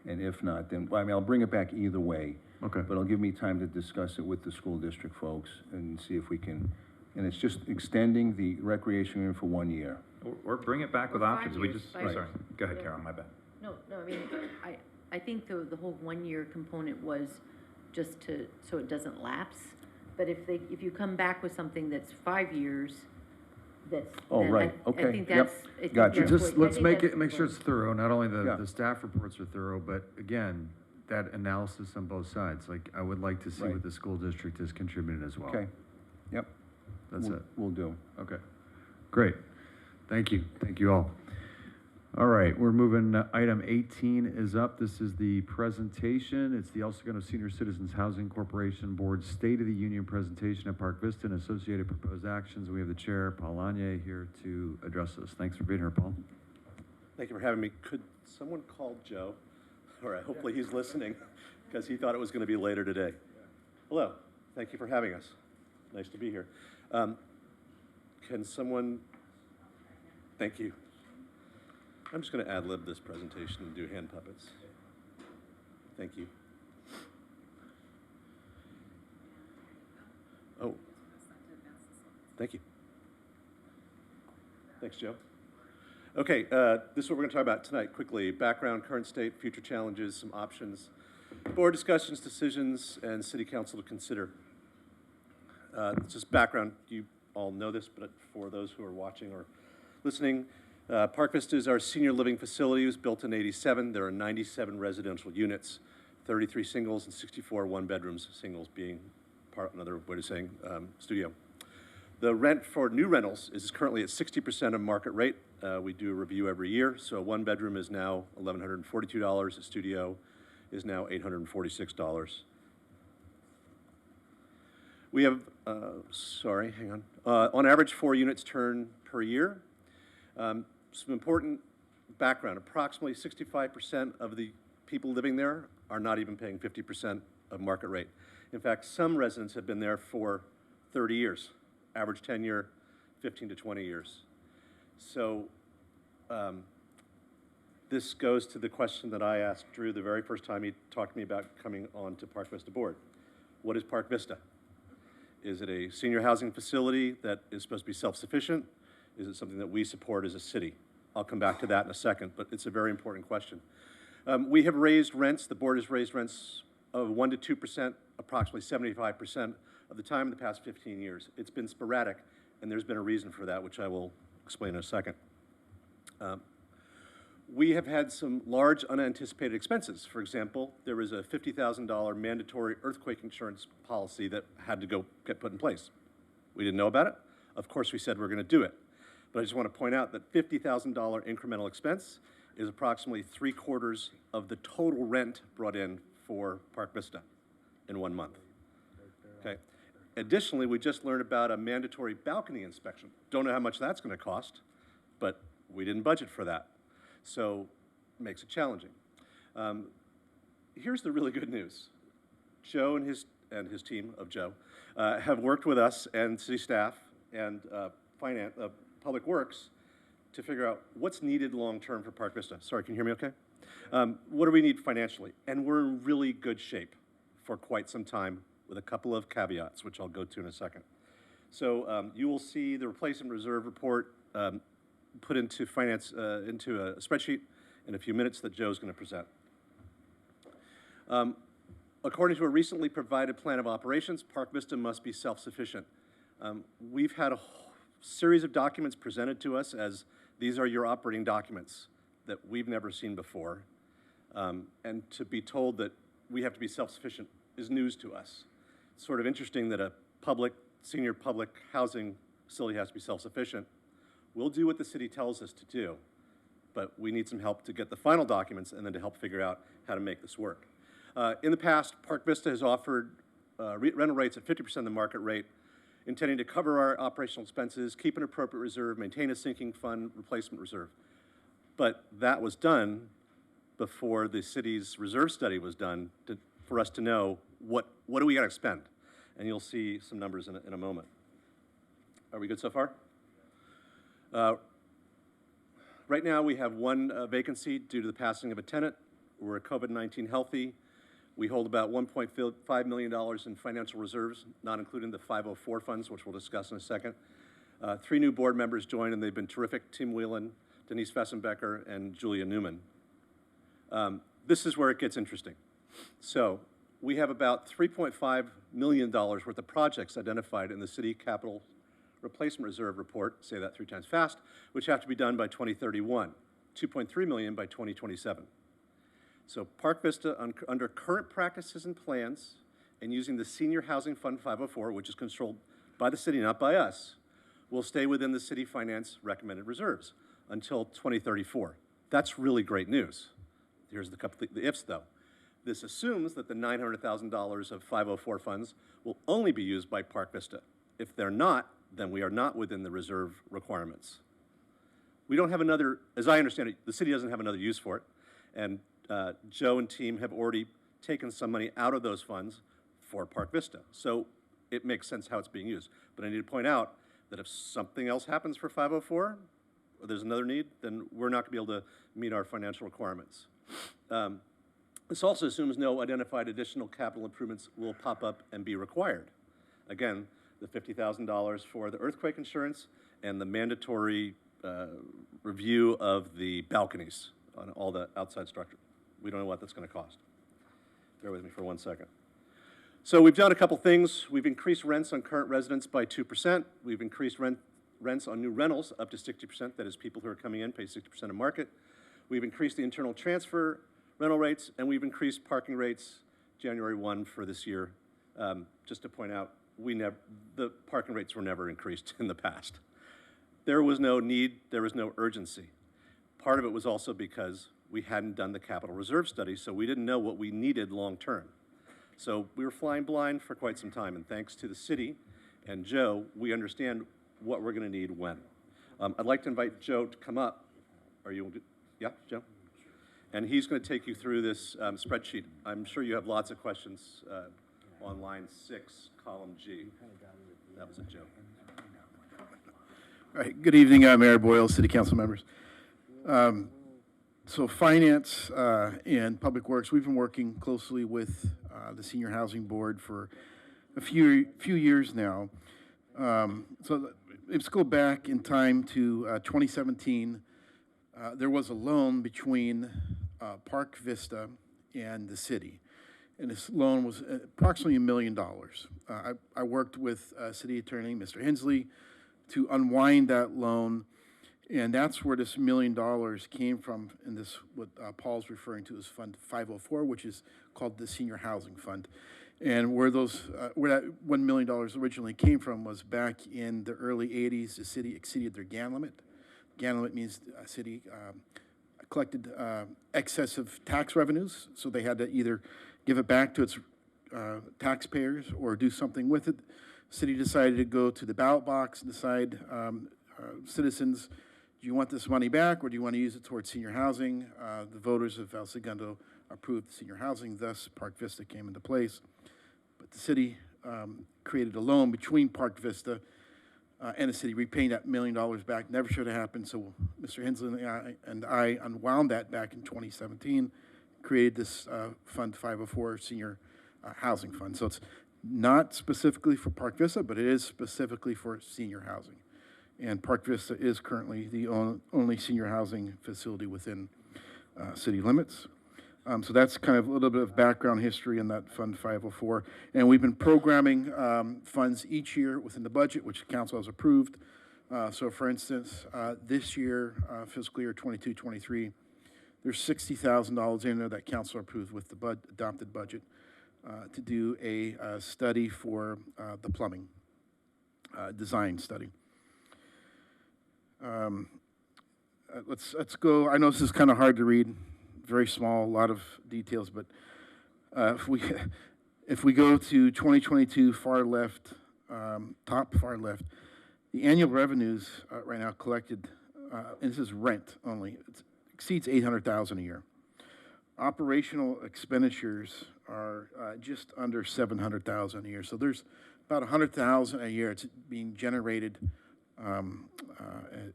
and if not, then, I mean, I'll bring it back either way. Okay. But it'll give me time to discuss it with the school district folks and see if we can, and it's just extending the recreation agreement for 1 year. Or bring it back with options. We just, Right. sorry. Go ahead, Carol, my bad. No, I mean, I think the whole 1 year component was just so it doesn't lapse. But if you come back with something that's 5 years, Oh, then right. I Okay. think Yep. that's. I think Gotcha. that's Just, what- I let's think make that's it, make sure it's thorough, not only Yeah. the staff reports are thorough, but again, that analysis on both sides, like, I would like to see Right. what the school district has contributed as well. Okay. Yep. That's We'll- it. We'll do. Okay, great. Thank you all. All right, we're moving, item 18 is up. This is the presentation. It's the El Segundo Senior Citizens Housing Corporation Board State of the Union presentation at Park Vista and associated proposed actions. We have the chair, Paul Lanier, here to address us. Thanks for being here, Paul. Thank you for having me. Could someone call Joe? All right, hopefully he's listening, because he thought it was going to be later today. Hello, thank you for having us. Nice to be here. Can someone, thank you. I'm just going to ad-lib this presentation and do hand puppets. Thank you. Oh, thank you. Thanks, Joe. Okay, this is what we're going to talk about tonight quickly. Background, current state, future challenges, some options, board discussions, decisions, and city council to consider. Just background, you all know this, but for those who are watching or listening, Park Vista is our senior living facility. It was built in '87. There are 97 residential units, 33 singles and 64 one-bedrooms, singles being another way of saying studio. The rent for new rentals is currently at 60% of market rate. We do a review every year, so a one-bedroom is now $1,142. A studio is now $846. We have, on average 4 units turn per year. Some important background, approximately 65% of the people living there are not even paying 50% of market rate. In fact, some residents have been there for 30 years, average tenure 15 to 20 years. So this goes to the question that I asked Drew the very first time he talked to me about coming on to Park Vista Board. What is Park Vista? Is it a senior housing facility that is supposed to be self-sufficient? Is it something that we support as a city? I'll come back to that in a second, but it's a very important question. We have raised rents, the board has raised rents of 1% to 2%, approximately 75% of the time in the past 15 years. It's been sporadic, and there's been a reason for that, which I will explain in a second. We have had some large unanticipated expenses. For example, there was a $50,000 mandatory earthquake insurance policy that had to get put in place. We didn't know about it. Of course, we said we're going to do it. But I just want to point out that $50,000 incremental expense is approximately 3/4 of the total rent brought in for Park Vista in 1 month. Okay. Additionally, we just learned about a mandatory balcony inspection. Don't know how much that's going to cost, but we didn't budget for that. So it makes it challenging. Here's the really good news. Joe and his team of Joe have worked with us and city staff and Public Works to figure out what's needed long-term for Park Vista. Sorry, can you hear me okay? What do we need financially? And we're in really good shape for quite some time with a couple of caveats, which I'll go to in a second. So you will see the replacement reserve report put into into a spreadsheet in a few minutes that Joe's going to present. According to a recently provided plan of operations, Park Vista must be self-sufficient. We've had a series of documents presented to us as these are your operating documents that we've never seen before. And to be told that we have to be self-sufficient is news to us. It's sort of interesting that a senior public housing facility has to be self-sufficient. We'll do what the city tells us to do, but we need some help to get the final documents and then to help figure out how to make this work. In the past, Park Vista has offered rental rates at 50% of the market rate, intending to cover our operational expenses, keep an appropriate reserve, maintain a sinking fund replacement reserve. But that was done before the city's reserve study was done for us to know what do we got to spend. And you'll see some numbers in a moment. Are we good so far? Right now we have 1 vacancy due to the passing of a tenant. We're COVID-19 healthy. We hold about $1.5 million in financial reserves, not including the 504 funds, which we'll discuss in a second. 3 new board members joined, and they've been terrific. Tim Whelan, Denise Fessenbecker, and Julia Newman. this is where it gets interesting. So we have about $3.5 million worth of projects identified in the City Capital Replacement Reserve Report, say that 3 times fast, which have to be done by 2031, 2.3 million by 2027. So Park Vista, under current practices and plans, and using the Senior Housing Fund 504, which is controlled by the city, not by us, will stay within the city finance recommended reserves until 2034. That's really great news. Here's the ifs, though. This assumes that the $900,000 of 504 funds will only be used by Park Vista. If they're not, then we are not within the reserve requirements. We don't have another, as I understand it, the city doesn't have another use for it, and Joe and team have already taken some money out of those funds for Park Vista. So it makes sense how it's being used. But I need to point out that if something else happens for 504, or there's another need, then we're not going to be able to meet our financial requirements. This also assumes no identified additional capital improvements will pop up and be required. Again, the $50,000 for the earthquake insurance and the mandatory review of the balconies on all the outside structure. We don't know what that's going to cost. Bear with me for 1 second. So we've done a couple things. We've increased rents on current residents by 2%. We've increased rents on new rentals up to 60%. That is, people who are coming in pay 60% of market. We've increased the internal transfer rental rates, and we've increased parking rates January 1 for this year. Just to point out, the parking rates were never increased in the past. There was no need, there was no urgency. Part of it was also because we hadn't done the capital reserve study, so we didn't know what we needed long term. So we were flying blind for quite some time, and thanks to the city and Joe, we understand what we're going to need when. I'd like to invite Joe to come up. Are you, yeah, Joe? And he's going to take you through this spreadsheet. I'm sure you have lots of questions on line 6, column G. That was a joke. All right, good evening, Mayor Boyle, City Council members. So Finance and Public Works, we've been working closely with the Senior Housing Board for a few years now. So let's go back in time to 2017. There was a loan between Park Vista and the city, and this loan was approximately $1 million. I worked with City Attorney, Mr. Hensley, to unwind that loan, and that's where this $1 million came from, and this, what Paul's referring to as Fund 504, which is called the Senior Housing Fund. And where that $1 million originally came from was back in the early 80s, the city exceeded their GAN limit. GAN limit means a city collected excessive tax revenues, so they had to either give it back to its taxpayers or do something with it. City decided to go to the ballot box and decide, citizens, do you want this money back or do you want to use it towards senior housing? The voters of El Segundo approved senior housing, thus Park Vista came into place. But the city created a loan between Park Vista and the city, repaying that $1 million back. Never should have happened, so Mr. Hensley and I unwound that back in 2017, created this Fund 504 Senior Housing Fund. So it's not specifically for Park Vista, but it is specifically for senior housing. And Park Vista is currently the only senior housing facility within city limits. So that's kind of a little bit of background history in that Fund 504. And we've been programming funds each year within the budget, which the council has approved. So for instance, this year, fiscal year 22-23, there's $60,000 in there that council approved with the adopted budget to do a study for the plumbing design study. Let's go. I know this is kind of hard to read, very small, a lot of details, but if we go to 2022 far left, top far left, the annual revenues right now collected, and this is rent only, it exceeds $800,000 a year. Operational expenditures are just under $700,000 a year. So there's about $100,000 a year it's being generated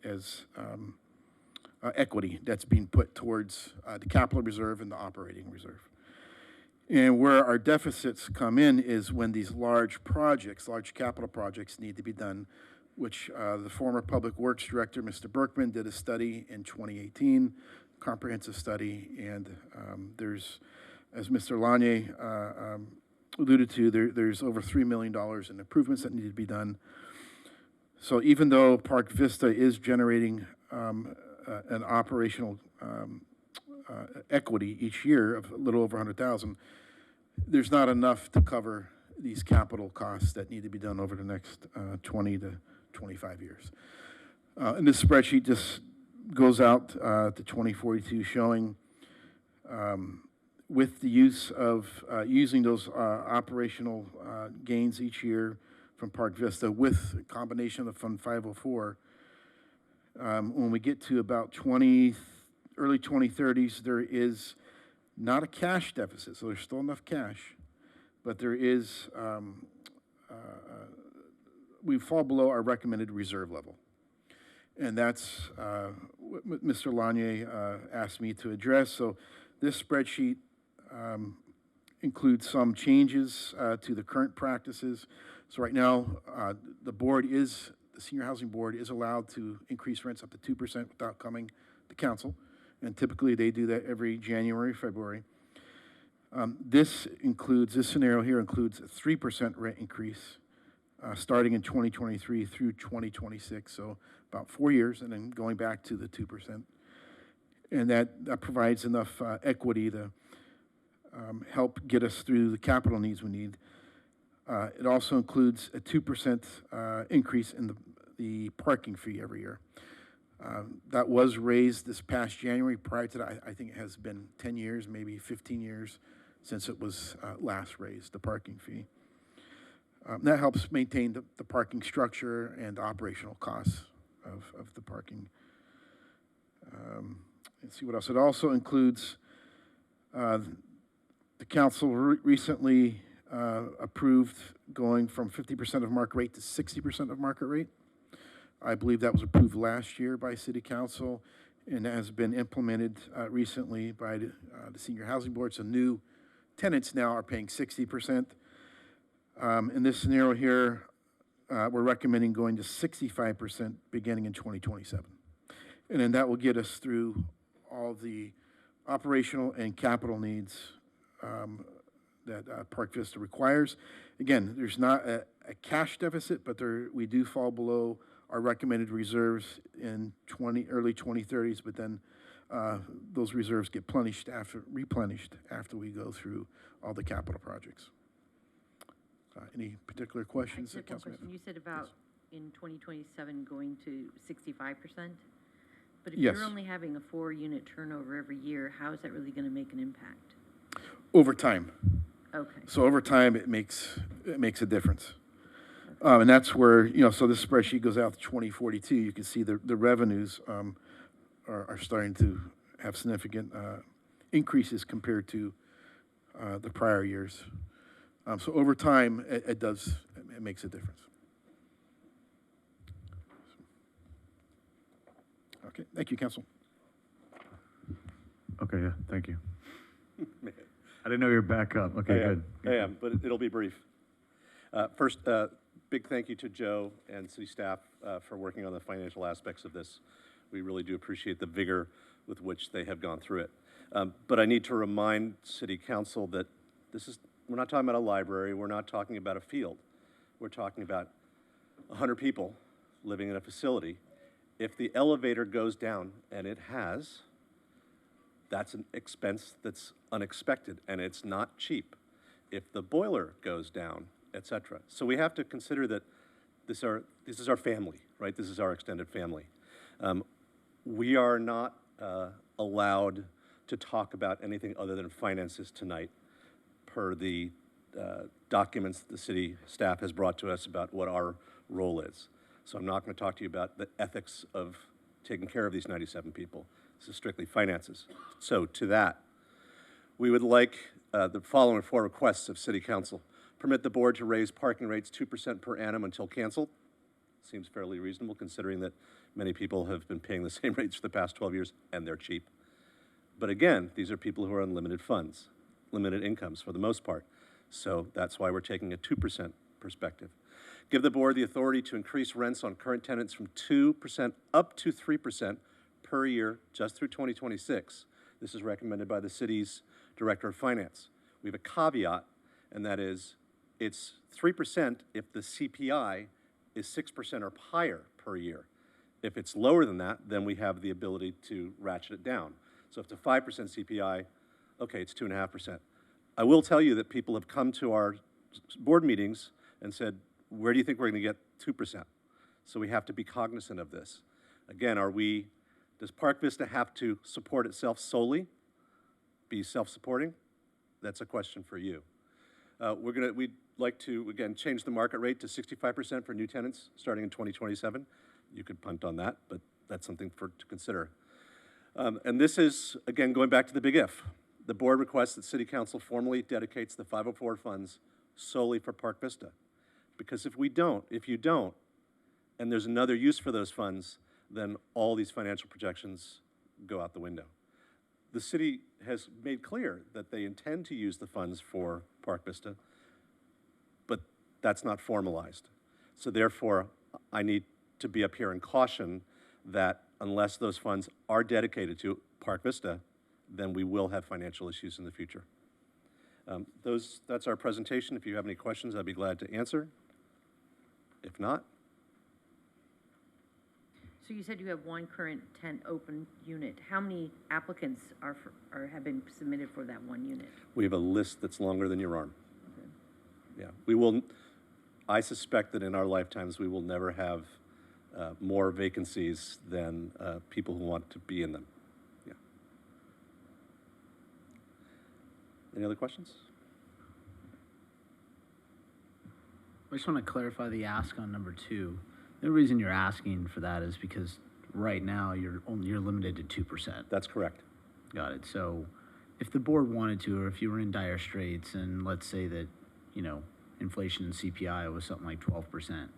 as equity that's being put towards the capital reserve and the operating reserve. And where our deficits come in is when these large projects, large capital projects need to be done, which the former Public Works Director, Mr. Berkman, did a study in 2018 comprehensive study, and there's, as Mr. Lanier alluded to, there's over $3 million in improvements that need to be done. So even though Park Vista is generating an operational equity each year of a little over 100,000, there's not enough to cover these capital costs that need to be done over the next 20 to 25 years. And this spreadsheet just goes out to 2042, showing with the use of using those operational gains each year from Park Vista with a combination of Fund 504, when we get to about early 2030s, there is not a cash deficit, so there's still enough cash, but there is, we fall below our recommended reserve level. And that's what Mr. Lanier asked me to address. So this spreadsheet includes some changes to the current practices. So right now, the Senior Housing Board is allowed to increase rents up to 2% without coming to council. And typically they do that every January, February. This scenario here includes a 3% rent increase starting in 2023 through 2026, so about 4 years, and then going back to the 2%. And that provides enough equity to help get us through the capital needs we need. It also includes a 2% increase in the parking fee every year. That was raised this past January. Prior to that, I think it has been 10 years, maybe 15 years since it was last raised, the parking fee. That helps maintain the parking structure and the operational costs of the parking. Let's see what else. It also includes, the council recently approved going from 50% of market rate to 60% of market rate. I believe that was approved last year by City Council and has been implemented recently by the Senior Housing Board. So new tenants now are paying 60%. In this scenario here, we're recommending going to 65% beginning in 2027. And then that will get us through all the operational and capital needs that Park Vista requires. Again, there's not a cash deficit, but we do fall below our recommended reserves in early 2030s, but then those reserves get replenished after we go through all the capital projects. Any particular questions? I just have one question. You said about in 2027 going to 65%, but if Yes. you're only having a 4-unit turnover every year, how is that really going to make an impact? Over time. Okay. So over time, it makes a difference. And that's where, so this spreadsheet goes out to 2042. You can see the revenues are starting to have significant increases compared to the prior years. So over time, it makes a difference. Okay, thank you, Council. Okay, yeah, thank you. I didn't know you were back up. Okay, good. I am, but it'll be brief. First, big thank you to Joe and city staff for working on the financial aspects of this. We really do appreciate the vigor with which they have gone through it. But I need to remind City Council that we're not talking about a library, we're not talking about a field. We're talking about 100 people living in a facility. If the elevator goes down, and it has, that's an expense that's unexpected, and it's not cheap. If the boiler goes down, etc. So we have to consider that this is our family, right? This is our extended family. We are not allowed to talk about anything other than finances tonight, per the documents that the city staff has brought to us about what our role is. So I'm not going to talk to you about the ethics of taking care of these 97 people. This is strictly finances. So to that, we would like the following 4 requests of City Council. Permit the board to raise parking rates 2% per annum until canceled. Seems fairly reasonable considering that many people have been paying the same rates for the past 12 years and they're cheap. But again, these are people who are on limited funds, limited incomes for the most part. So that's why we're taking a 2% perspective. Give the board the authority to increase rents on current tenants from 2% up to 3% per year just through 2026. This is recommended by the city's Director of Finance. We have a caveat, and that is it's 3% if the CPI is 6% or higher per year. If it's lower than that, then we have the ability to ratchet it down. So if it's a 5% CPI, okay, it's 2.5%. I will tell you that people have come to our board meetings and said, where do you think we're going to get 2%? So we have to be cognizant of this. Again, does Park Vista have to support itself be self-supporting? That's a question for you. We'd like to, again, change the market rate to 65% for new tenants starting in 2027. You could punt on that, but that's something to consider. And this is, again, going back to the big if. The board requests that City Council formally dedicates the 504 funds solely for Park Vista. Because if you don't, and there's another use for those funds, then all these financial projections go out the window. The city has made clear that they intend to use the funds for Park Vista, but that's not formalized. So therefore, I need to be up here and caution that unless those funds are dedicated to Park Vista, then we will have financial issues in the future. That's our presentation. If you have any questions, I'd be glad to answer. If not. So you said you have one current tent open unit. How many applicants have been submitted for that one unit? We have a list that's longer than your arm. Okay. Yeah, I suspect that in our lifetimes we will never have more vacancies than people who want to be in them. Yeah. Any other questions? I just want to clarify the ask on number 2. The reason you're asking for that is because right now you're limited to 2%. That's correct. Got it. So if the board wanted to, or if you were in dire straits, and let's say that, inflation and CPI was something like 12%,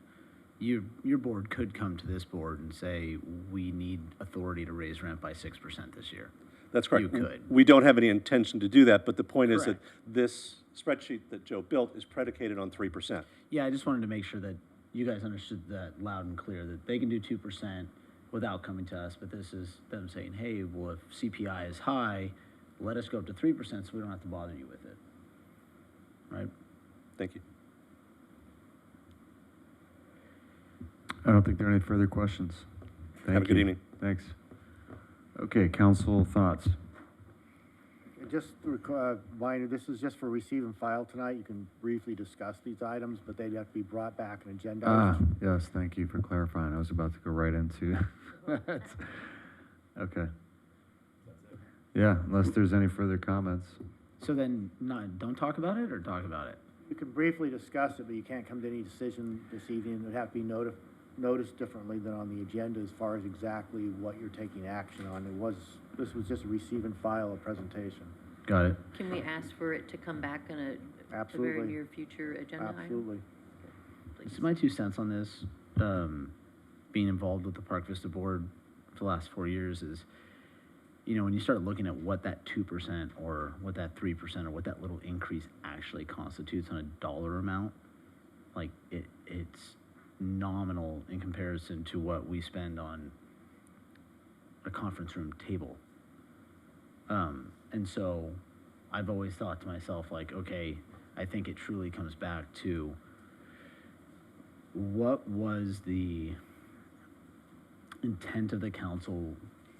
your board could come to this board and say, we need authority to raise rent by 6% this year. That's correct. You could. We don't have any intention to do that, but the point is that this spreadsheet that Joe built is predicated on 3%. Yeah, I just wanted to make sure that you guys understood that loud and clear, that they can do 2% without coming to us, but this is them saying, hey, well, if CPI is high, let us go up to 3% so we don't have to bother you with it. Right? Thank you. I don't think there are any further questions. Have a good evening. Thanks. Okay, council thoughts. Just reminder, this is just for receive and file tonight. You can briefly discuss these items, but they'd have to be brought back and agendized. Yes, thank you for clarifying. I was about to go right into that. Okay. Yeah, unless there's any further comments. So then, don't talk about it or talk about it? You can briefly discuss it, but you can't come to any decision this evening. It would have to be noticed differently than on the agenda as far as exactly what you're taking action on. This was just a receive and file a presentation. Got it. Can we ask for it to come back in a very near future agenda item? Absolutely. This is my 2 cents on this. Being involved with the Park Vista board for the last 4 years is, when you start looking at what that 2% or what that 3% or what that little increase actually constitutes on a dollar amount, like it's nominal in comparison to what we spend on a conference room table. And so I've always thought to myself, like, okay, I think it truly comes back to what was the intent of the council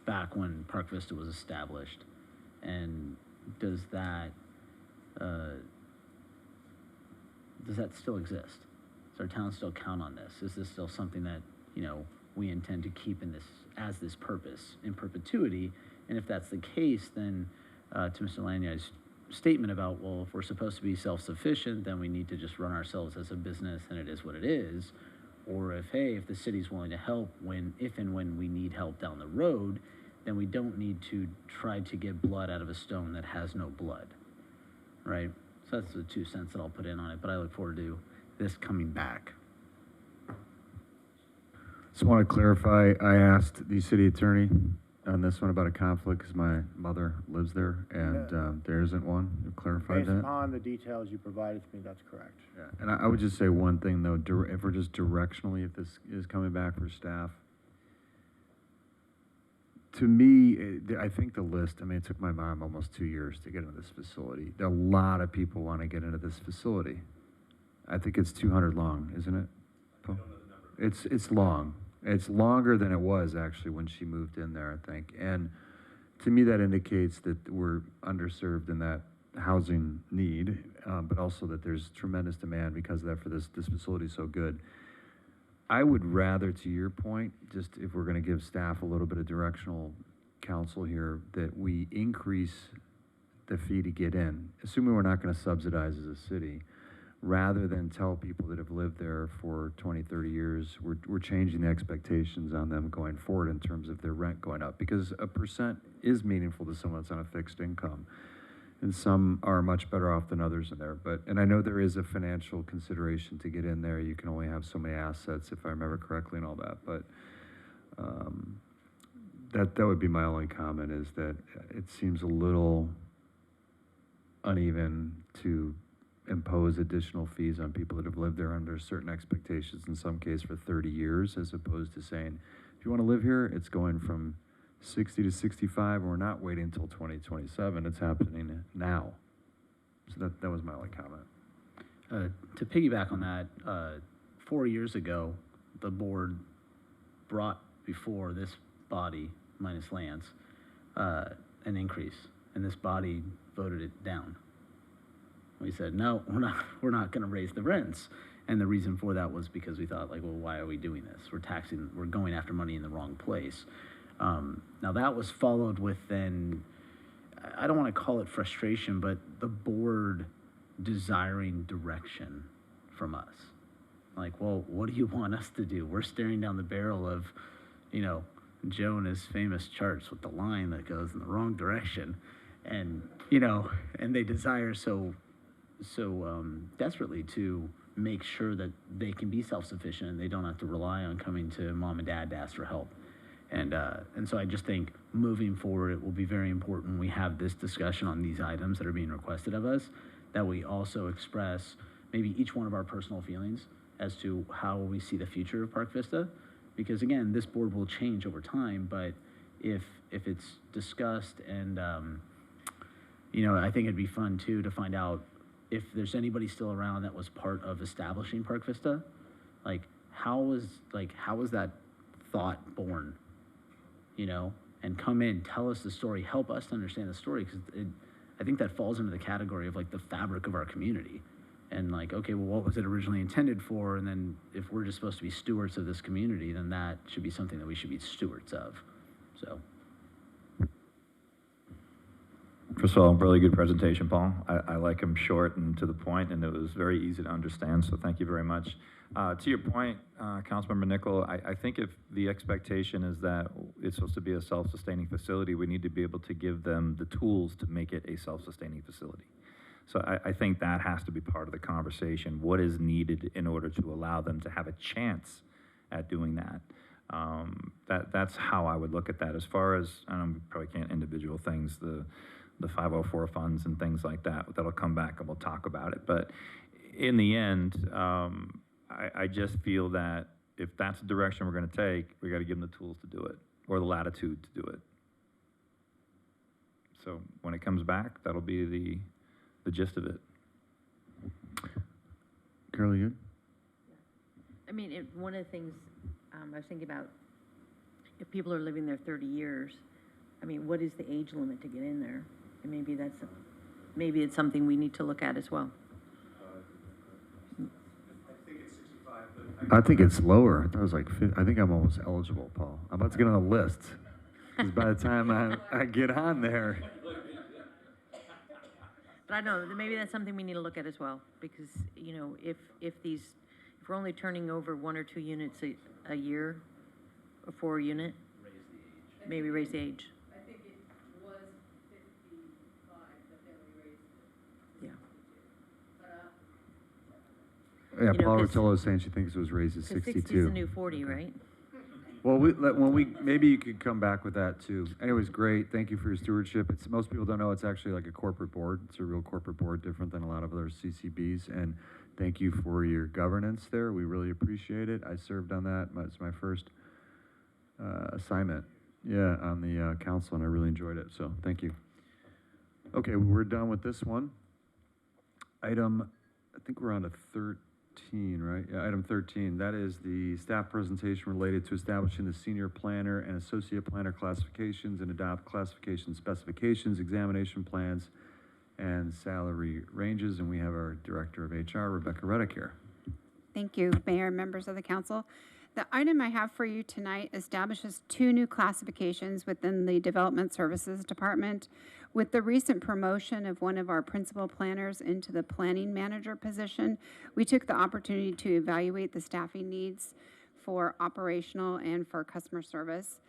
back when Park Vista was established, and does that still exist? Does our town still count on this? Is this still something that we intend to keep as this purpose in perpetuity? And if that's the case, then to Mr. Lanyard's statement about, well, if we're supposed to be self-sufficient, then we need to just run ourselves as a business and it is what it is. Or if the city's willing to help if and when we need help down the road, then we don't need to try to get blood out of a stone that has no blood, right? So that's the 2 cents that I'll put in on it, but I look forward to this coming back. Just want to clarify, I asked the city attorney on this one about a conflict because my mother lives there and there isn't one. You clarified that? Based on the details you provided to me, that's correct. Yeah, and I would just say one thing though, if we're just directionally, if this is coming back for staff, to me, I think the list, I mean, it took my mom almost 2 years to get into this facility. A lot of people want to get into this facility. I think it's 200 long, isn't it? Paul? It's long. It's longer than it was actually when she moved in there, I think. And to me, that indicates that we're underserved in that housing need, but also that there's tremendous demand because of that for this facility is so good. I would rather, to your point, just if we're going to give staff a little bit of directional counsel here, that we increase the fee to get in, assuming we're not going to subsidize as a city, rather than tell people that have lived there for 20, 30 years, we're changing the expectations on them going forward in terms of their rent going up, because a percent is meaningful to someone that's on a fixed income. And some are much better off than others in there. And I know there is a financial consideration to get in there. You can only have so many assets, if I remember correctly, and all that. But that would be my only comment, is that it seems a little uneven to impose additional fees on people that have lived there under certain expectations, in some case for 30 years, as opposed to saying, if you want to live here, it's going from 60 to 65, we're not waiting until 2027, it's happening now. So that was my only comment. To piggyback on that, 4 years ago, the board brought before this body, minus Lance, an increase, and this body voted it down. We said, no, we're not going to raise the rents. And the reason for that was because we thought, like, well, why are we doing this? We're going after money in the wrong place. Now that was followed with then, I don't want to call it frustration, but the board desiring direction from us. Like, well, what do you want us to do? We're staring down the barrel of, Joe and his famous charts with the line that goes in the wrong direction. And, and they desire so desperately to make sure that they can be self-sufficient and they don't have to rely on coming to mom and dad to ask for help. And so I just think moving forward, it will be very important when we have this discussion on these items that are being requested of us, that we also express maybe each one of our personal feelings as to how we see the future of Park Vista. Because again, this board will change over time, but if it's discussed and, I think it'd be fun too to find out if there's anybody still around that was part of establishing Park Vista, how was that thought born? And come in, tell us the story, help us to understand the story, because I think that falls into the category of the fabric of our community. And okay, well, what was it originally intended for? And then if we're just supposed to be stewards of this community, then that should be something that we should be stewards of. So. First of all, really good presentation, Paul. I like them short and to the point, and it was very easy to understand, so thank you very much. To your point, Councilmember Nickel, I think if the expectation is that it's supposed to be a self-sustaining facility, we need to be able to give them the tools to make it a self-sustaining facility. So I think that has to be part of the conversation. What is needed in order to allow them to have a chance at doing that? That's how I would look at that. As far as, we probably can't individual things, the 504 funds and things like that, that'll come back and we'll talk about it. But in the end, I just feel that if that's the direction we're going to take, we got to give them the tools to do it, or the latitude to do it. So when it comes back, that'll be the gist of it. Carol, you good? I mean, one of the things I was thinking about, if people are living there 30 years, I mean, what is the age limit to get in there? And maybe it's something we need to look at as well. I think it's lower. I thought it was I think I'm almost eligible, Paul. I'm about to get on the list, because by the time I get on there. But I know, maybe that's something we need to look at as well, because, if we're only turning over 1 or 2 units a year, or 4 unit, maybe raise the age. I think it was 55, but then we raised it. Yeah. Yeah, Paul Rotillo is saying she thinks it was raised to 62. 60 is the new 40, right? Well, maybe you could come back with that too. Anyways, great. Thank you for your stewardship. Most people don't know it's actually like a corporate board. It's a real corporate board, different than a lot of other CCBs. And thank you for your governance there. We really appreciate it. I served on that. It's my first assignment Yeah, on the council, and I really enjoyed it, so thank you. Okay, we're done with this one. Item, I think we're on to 13, right? Yeah, item 13, that is the staff presentation related to establishing the senior planner and associate planner classifications and adopt classification specifications, examination plans, and salary ranges, and we have our Director of HR, Rebecca Reddick, here. Thank you, Mayor and members of the council. The item I have for you tonight establishes 2 new classifications within the Development Services Department. With the recent promotion of one of our principal planners into the planning manager position, we took the opportunity to evaluate the staffing needs for operational and for customer service.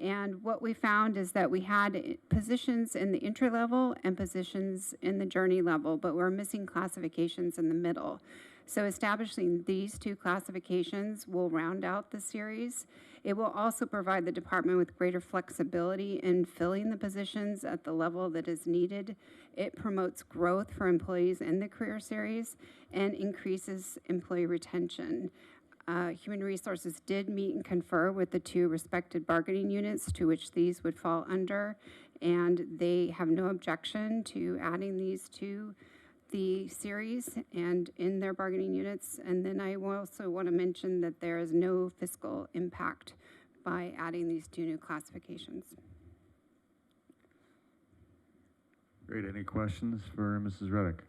And what we found is that we had positions in the entry level and positions in the journey level, but we're missing classifications in the middle. So establishing these 2 classifications will round out the series. It will also provide the department with greater flexibility in filling the positions at the level that is needed. It promotes growth for employees in the career series and increases employee retention. Human Resources did meet and confer with the 2 respected bargaining units to which these would fall under, and they have no objection to adding these to the series and in their bargaining units. And then I also want to mention that there is no fiscal impact by adding these 2 new classifications. Great, any questions for Mrs. Reddick?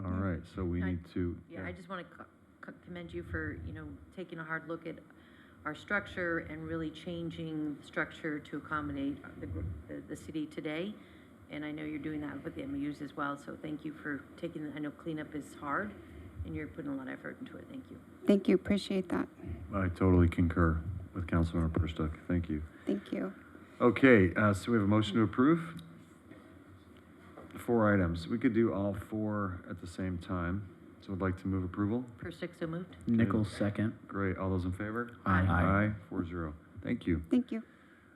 All right, so we need to. Yeah, I just want to commend you for, taking a hard look at our structure and really changing the structure to accommodate the city today. And I know you're doing that with the MOUs as well, so thank you for taking, I know cleanup is hard, and you're putting a lot of effort into it. Thank you. Thank you, appreciate that. I totally concur with Councilmember Perstuck. Thank you. Thank you. Okay, so we have a motion to approve. 4 items. We could do all 4 at the same time. So I'd like to move approval. Per 6, so moved. Nichols, second. Great. All those in favor? Aye. Aye. 4-0. Thank you. Thank you.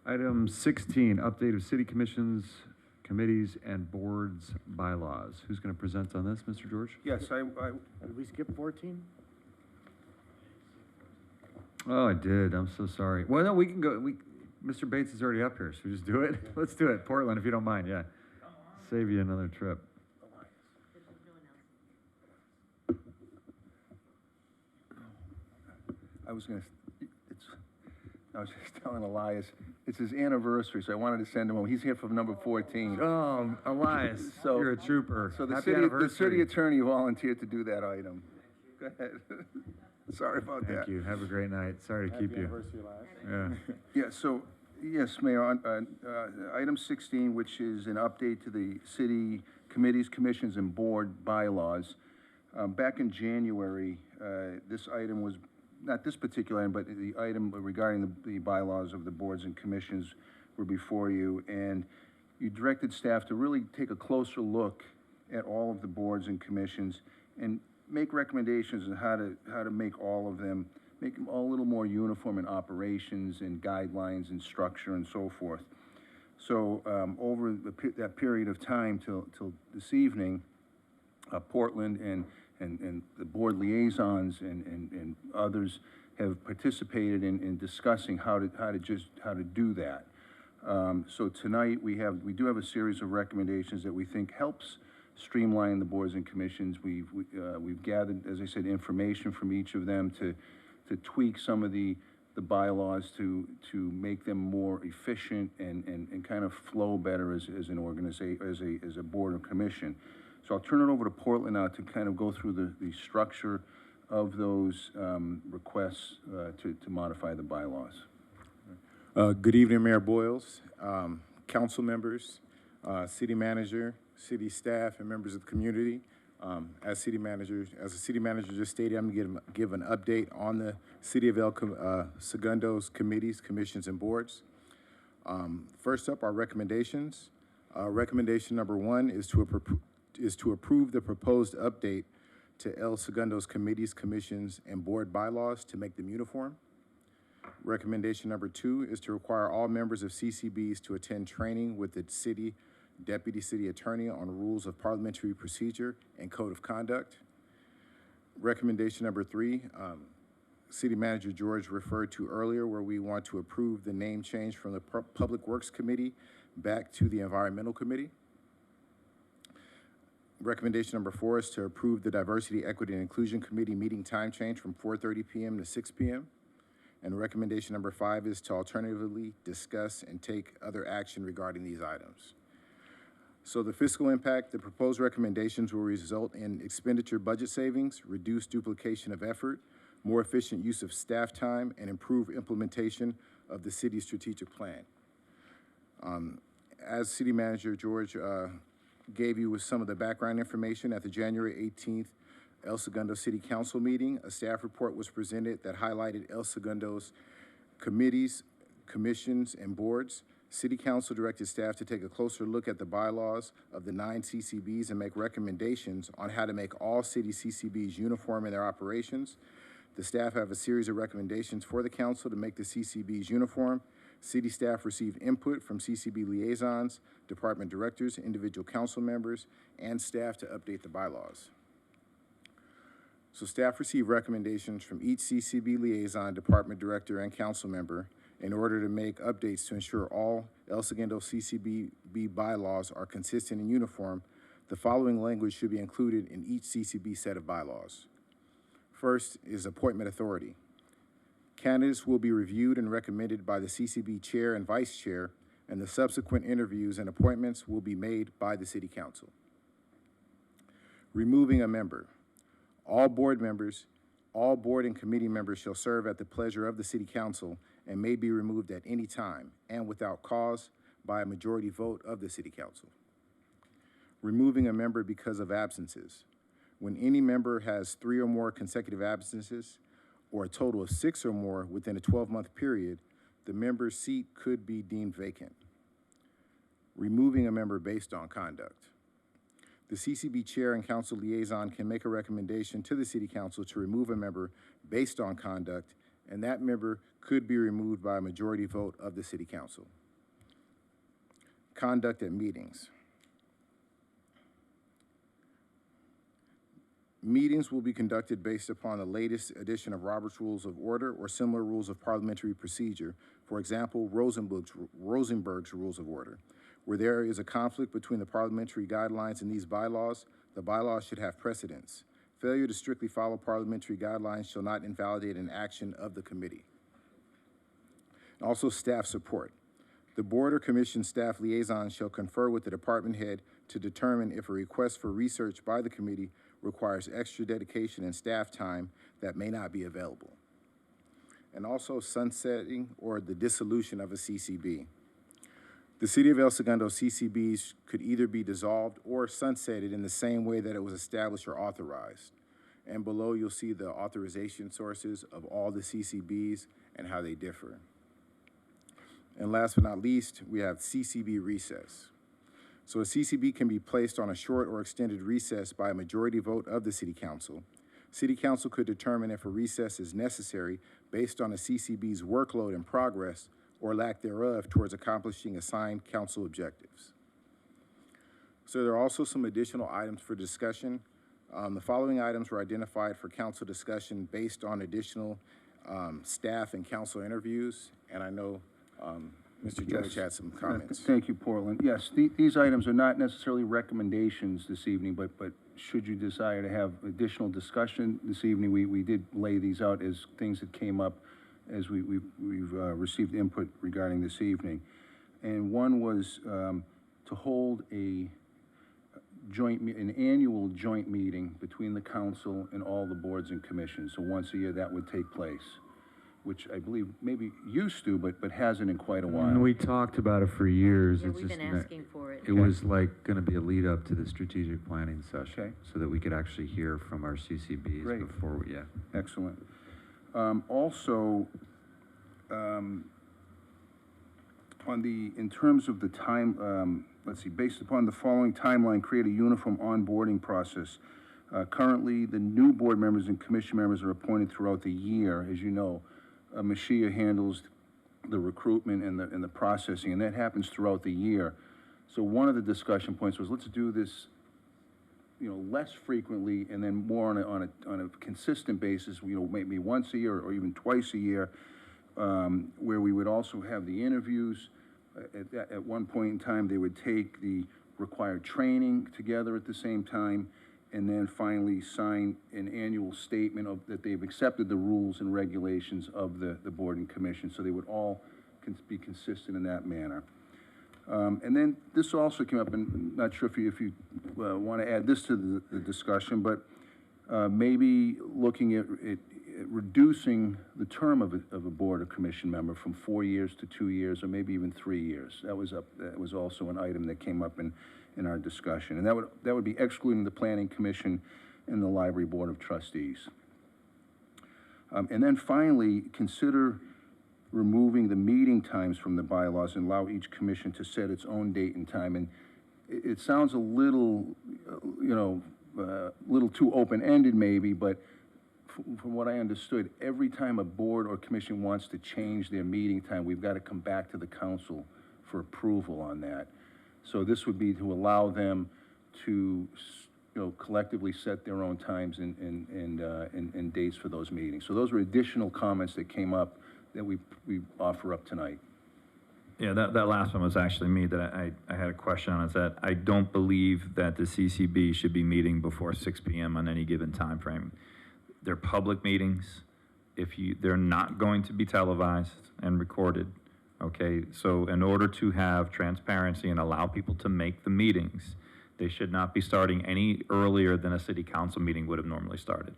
Item 16, update of city commissions, committees, and boards bylaws. Who's going to present on this, Mr. George? Yes, Did we skip 14? Oh, I did. I'm so sorry. Well, no, we can go. Mr. Bates is already up here, so we just do it. Let's do it. Portland, if you don't mind. Yeah. Save you another trip. I was just telling Elias, it's his anniversary, so I wanted to send him home. He's here for number 14. Oh, Elias, you're a trooper. So the Happy city anniversary. attorney volunteered to do that item. Go ahead. Sorry about that. Thank you. Have a great night. Sorry to keep you. Yeah. Yeah, so, yes, Mayor, on item 16, which is an update to the city committees, commissions, and board bylaws. Back in January, this item was, not this particular item, but the item regarding the bylaws of the boards and commissions were before you, and you directed staff to really take a closer look at all of the boards and commissions and make recommendations on how to make all of them, make them all a little more uniform in operations and guidelines and structure and so forth. So over that period of time till this evening, Portland and the board liaisons and others have participated in discussing how to do that. So tonight we do have a series of recommendations that we think helps streamline the boards and commissions. We've gathered, as I said, information from each of them to tweak some of the bylaws to make them more efficient and kind of flow better as an organization, as a board or commission. So I'll turn it over to Portland now to kind of go through the structure of those requests to modify the bylaws. Good evening, Mayor Boyles, council members, city manager, city staff, and members of the community. As a city manager just stated, I'm going to give an update on the City of Segundo's committees, commissions, and boards. First up, our recommendations. Recommendation number 1 is to approve the proposed update to El Segundo's committees, commissions, and board bylaws to make them uniform. Recommendation number 2 is to require all members of CCBs to attend training with the city deputy city attorney on rules of parliamentary procedure and code of conduct. Recommendation number 3, City Manager George referred to earlier, where we want to approve the name change from the Public Works Committee back to the Environmental Committee. Recommendation number 4 is to approve the Diversity, Equity, and Inclusion Committee meeting time change from 4:30 p.m. to 6 p.m. And recommendation number 5 is to alternatively discuss and take other action regarding these items. So the fiscal impact, the proposed recommendations will result in expenditure budget savings, reduced duplication of effort, more efficient use of staff time, and improved implementation of the city's strategic plan. As City Manager George gave you with some of the background information at the January 18th El Segundo City Council meeting, a staff report was presented that highlighted El Segundo's committees, commissions, and boards. City Council directed staff to take a closer look at the bylaws of the 9 CCBs and make recommendations on how to make all city CCBs uniform in their operations. The staff have a series of recommendations for the council to make the CCBs uniform. City staff received input from CCB liaisons, department directors, individual council members, and staff to update the bylaws. So staff received recommendations from each CCB liaison, department director, and council member in order to make updates to ensure all El Segundo CCB bylaws are consistent and uniform. The following language should be included in each CCB set of bylaws. First is appointment authority. Candidates will be reviewed and recommended by the CCB chair and vice chair, and the subsequent interviews and appointments will be made by the city council. Removing a member. All board and committee members shall serve at the pleasure of the city council and may be removed at any time and without cause by a majority vote of the city council. Removing a member because of absences. When any member has 3 or more consecutive absences, or a total of 6 or more within a 12-month period, the member's seat could be deemed vacant. Removing a member based on conduct. The CCB chair and council liaison can make a recommendation to the city council to remove a member based on conduct, and that member could be removed by a majority vote of the city council. Conduct at meetings. Meetings will be conducted based upon the latest edition of Robert's Rules of Order or similar rules of parliamentary procedure. For example, Rosenberg's Rules of Order. Where there is a conflict between the parliamentary guidelines and these bylaws, the bylaws should have precedence. Failure to strictly follow parliamentary guidelines shall not invalidate an action of the committee. Also, staff support. The board or commission staff liaison shall confer with the department head to determine if a request for research by the committee requires extra dedication and staff time that may not be available. And also sunsetting or the dissolution of a CCB. The City of El Segundo CCBs could either be dissolved or sunsetted in the same way that it was established or authorized. And below you'll see the authorization sources of all the CCBs and how they differ. And last but not least, we have CCB Recess. So a CCB can be placed on a short or extended recess by a majority vote of the City Council. City Council could determine if a recess is necessary based on a CCB's workload and progress or lack thereof towards accomplishing assigned council objectives. So there are also some additional items for discussion. The following items were identified for council discussion based on additional staff and council interviews, and I know Mr. George had some comments. Thank you, Portland. Yes, these items are not necessarily recommendations this evening, but should you desire to have additional discussion this evening, we did lay these out as things that came up as we've received input regarding this evening. And one was to hold an annual joint meeting between the council and all the boards and commissions. So once a year that would take place, which I believe maybe used to, but hasn't in quite a while. And we talked about it for years. Yeah, It's we've just been asking for it. It was like going to be a lead up to the strategic planning session, Okay. so that we could actually hear from our CCBs Great. before we, yeah. Excellent. Also, in terms of the time, let's see, based upon the following timeline, create a uniform onboarding process. Currently, the new board members and commission members are appointed throughout the year. As you know, Maccabiah handles the recruitment and the processing, and that happens throughout the year. So one of the discussion points was, let's do this less frequently, and then more on a consistent basis, maybe once a year or even twice a year, where we would also have the interviews. At one point in time, they would take the required training together at the same time, and then finally sign an annual statement that they've accepted the rules and regulations of the board and commission, so they would all be consistent in that manner. And then this also came up, and I'm not sure if you want to add this to the discussion, but maybe looking at reducing the term of a board or commission member from 4 years to 2 years, or maybe even 3 years. That was also an item that came up in our discussion, and that would be excluding the Planning Commission and the Library Board of Trustees. And then finally, consider removing the meeting times from the bylaws and allow each commission to set its own date and time. And it sounds a little, little too open-ended maybe, but from what I understood, every time a board or commission wants to change their meeting time, we've got to come back to the council for approval on that. So this would be to allow them to, collectively set their own times and dates for those meetings. So those were additional comments that came up that we offer up tonight. Yeah, that last one was actually me that I had a question on, is that I don't believe that the CCB should be meeting before 6 p.m. on any given time frame. They're public meetings. They're not going to be televised and recorded, okay? So in order to have transparency and allow people to make the meetings, they should not be starting any earlier than a city council meeting would have normally started.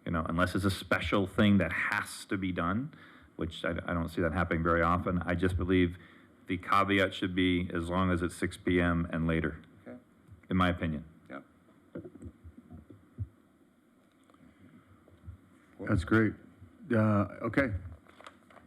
Unless it's a special thing that has to be done, which I don't see that happening very often. I just believe the caveat should be as long as it's 6 p.m. and later, okay, in my opinion. Yeah. That's great. Okay.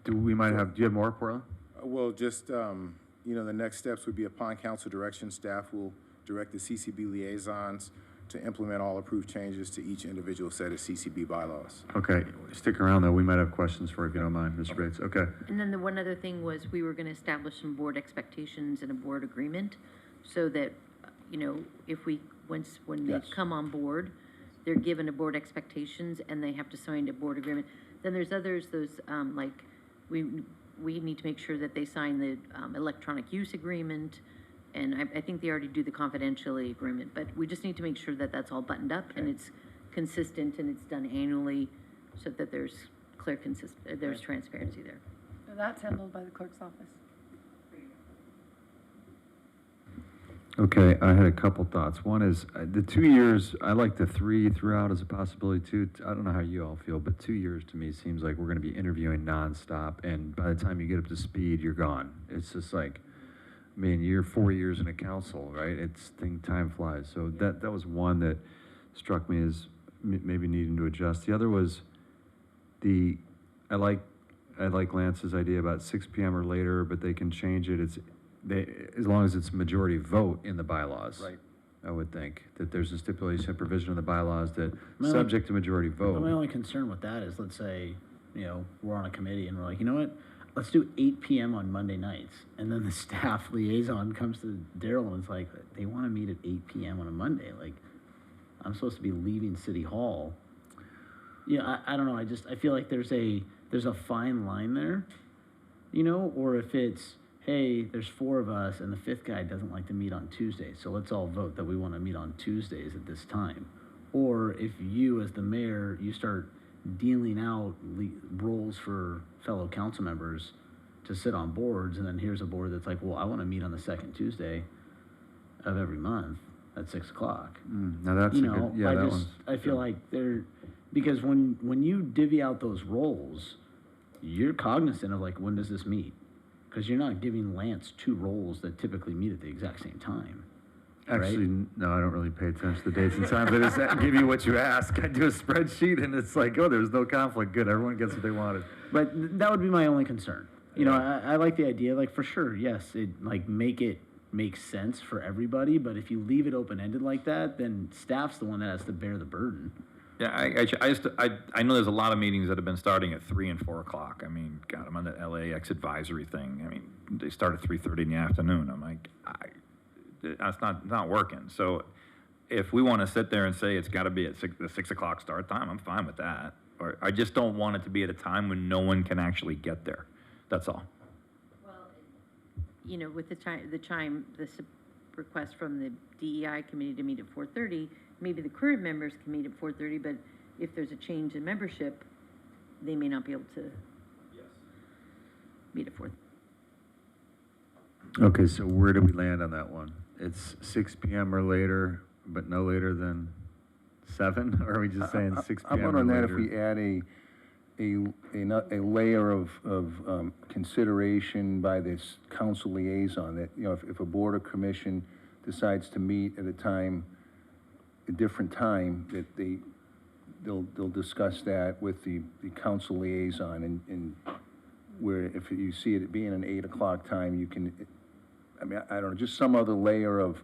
Do you have more, Portland? Well, just, the next steps would be upon council direction, staff will direct the CCB liaisons to implement all approved changes to each individual set of CCB bylaws. Okay, stick around though. We might have questions for you if you don't mind, Mr. Bates. Okay. And then the one other thing was we were going to establish some board expectations and a board agreement so that, if when Yes. they come on board, they're given a board expectations and they have to sign a board agreement. Then there's others, we need to make sure that they sign the electronic use agreement. And I think they already do the confidentiality agreement, but we just need to make sure that that's all buttoned up and it's consistent and it's done annually so that there's there's transparency there. So that's handled by the clerk's office. Okay, I had a couple thoughts. One is the 2 years, I like the 3 throughout as a possibility too. I don't know how you all feel, but 2 years to me seems like we're going to be interviewing nonstop, and by the time you get up to speed, you're gone. It's just like, you're 4 years in a council, right? Time flies. So that was one that struck me as maybe needing to adjust. The other was I like Lance's idea about 6 p.m. or later, but they can change it. As long as it's majority vote in the bylaws. Right. I would think that there's a stipulation, provision in the bylaws that subject to majority vote. My only concern with that is, let's say, we're on a committee and we're like, you know what? Let's do 8 p.m. on Monday nights. And then the staff liaison comes to Daryl and it's like, they want to meet at 8 p.m. on a Monday. Like, I'm supposed to be leaving City Hall. I don't know. I feel like there's a fine line there, or if it's, hey, there's 4 of us and the 5th guy doesn't like to meet on Tuesdays, so let's all vote that we want to meet on Tuesdays at this time. Or if you, as the mayor, you start dealing out roles for fellow council members to sit on boards, and then here's a board that's like, well, I want to meet on the second Tuesday of every month at 6 o'clock. Now that's a good, yeah, I feel like because when you divvy out those roles, you're cognizant of like, when does this meet? Because you're not giving Lance 2 roles that typically meet at the exact same time. Actually, right? No, I don't really pay attention to dates and times. I just give you what you ask. I do a spreadsheet, and it's like, oh, there's no conflict. Good, everyone gets what they wanted. But that would be my only concern. I like the idea, like, for sure, yes, make it make sense for everybody, but if you leave it open-ended like that, then staff's the one that has to bear the burden. Yeah, I know there's a lot of meetings that have been starting at 3 and 4 o'clock. God, I'm on the LAX advisory thing. They start at 3:30 in the afternoon. I'm like, that's not working. So if we want to sit there and say it's got to be at the 6 o'clock start time, I'm fine with that. Or I just don't want it to be at a time when no one can actually get there. That's all. You know, with the request from the DEI committee to meet at 4:30, maybe the current members can meet at 4:30, but if there's a change in membership, they may not be able to meet at 4:30. Okay, so where do we land on that one? It's 6 p.m. or later, but no later than 7? Or are we just saying 6 How p.m. about or on that later? if we add a layer of consideration by this council liaison, that, you know, if a board or commission decides to meet at a different time, that they'll discuss that with the council liaison, and where if you see it being an 8 o'clock time, you can, I mean, I don't know, just some other layer of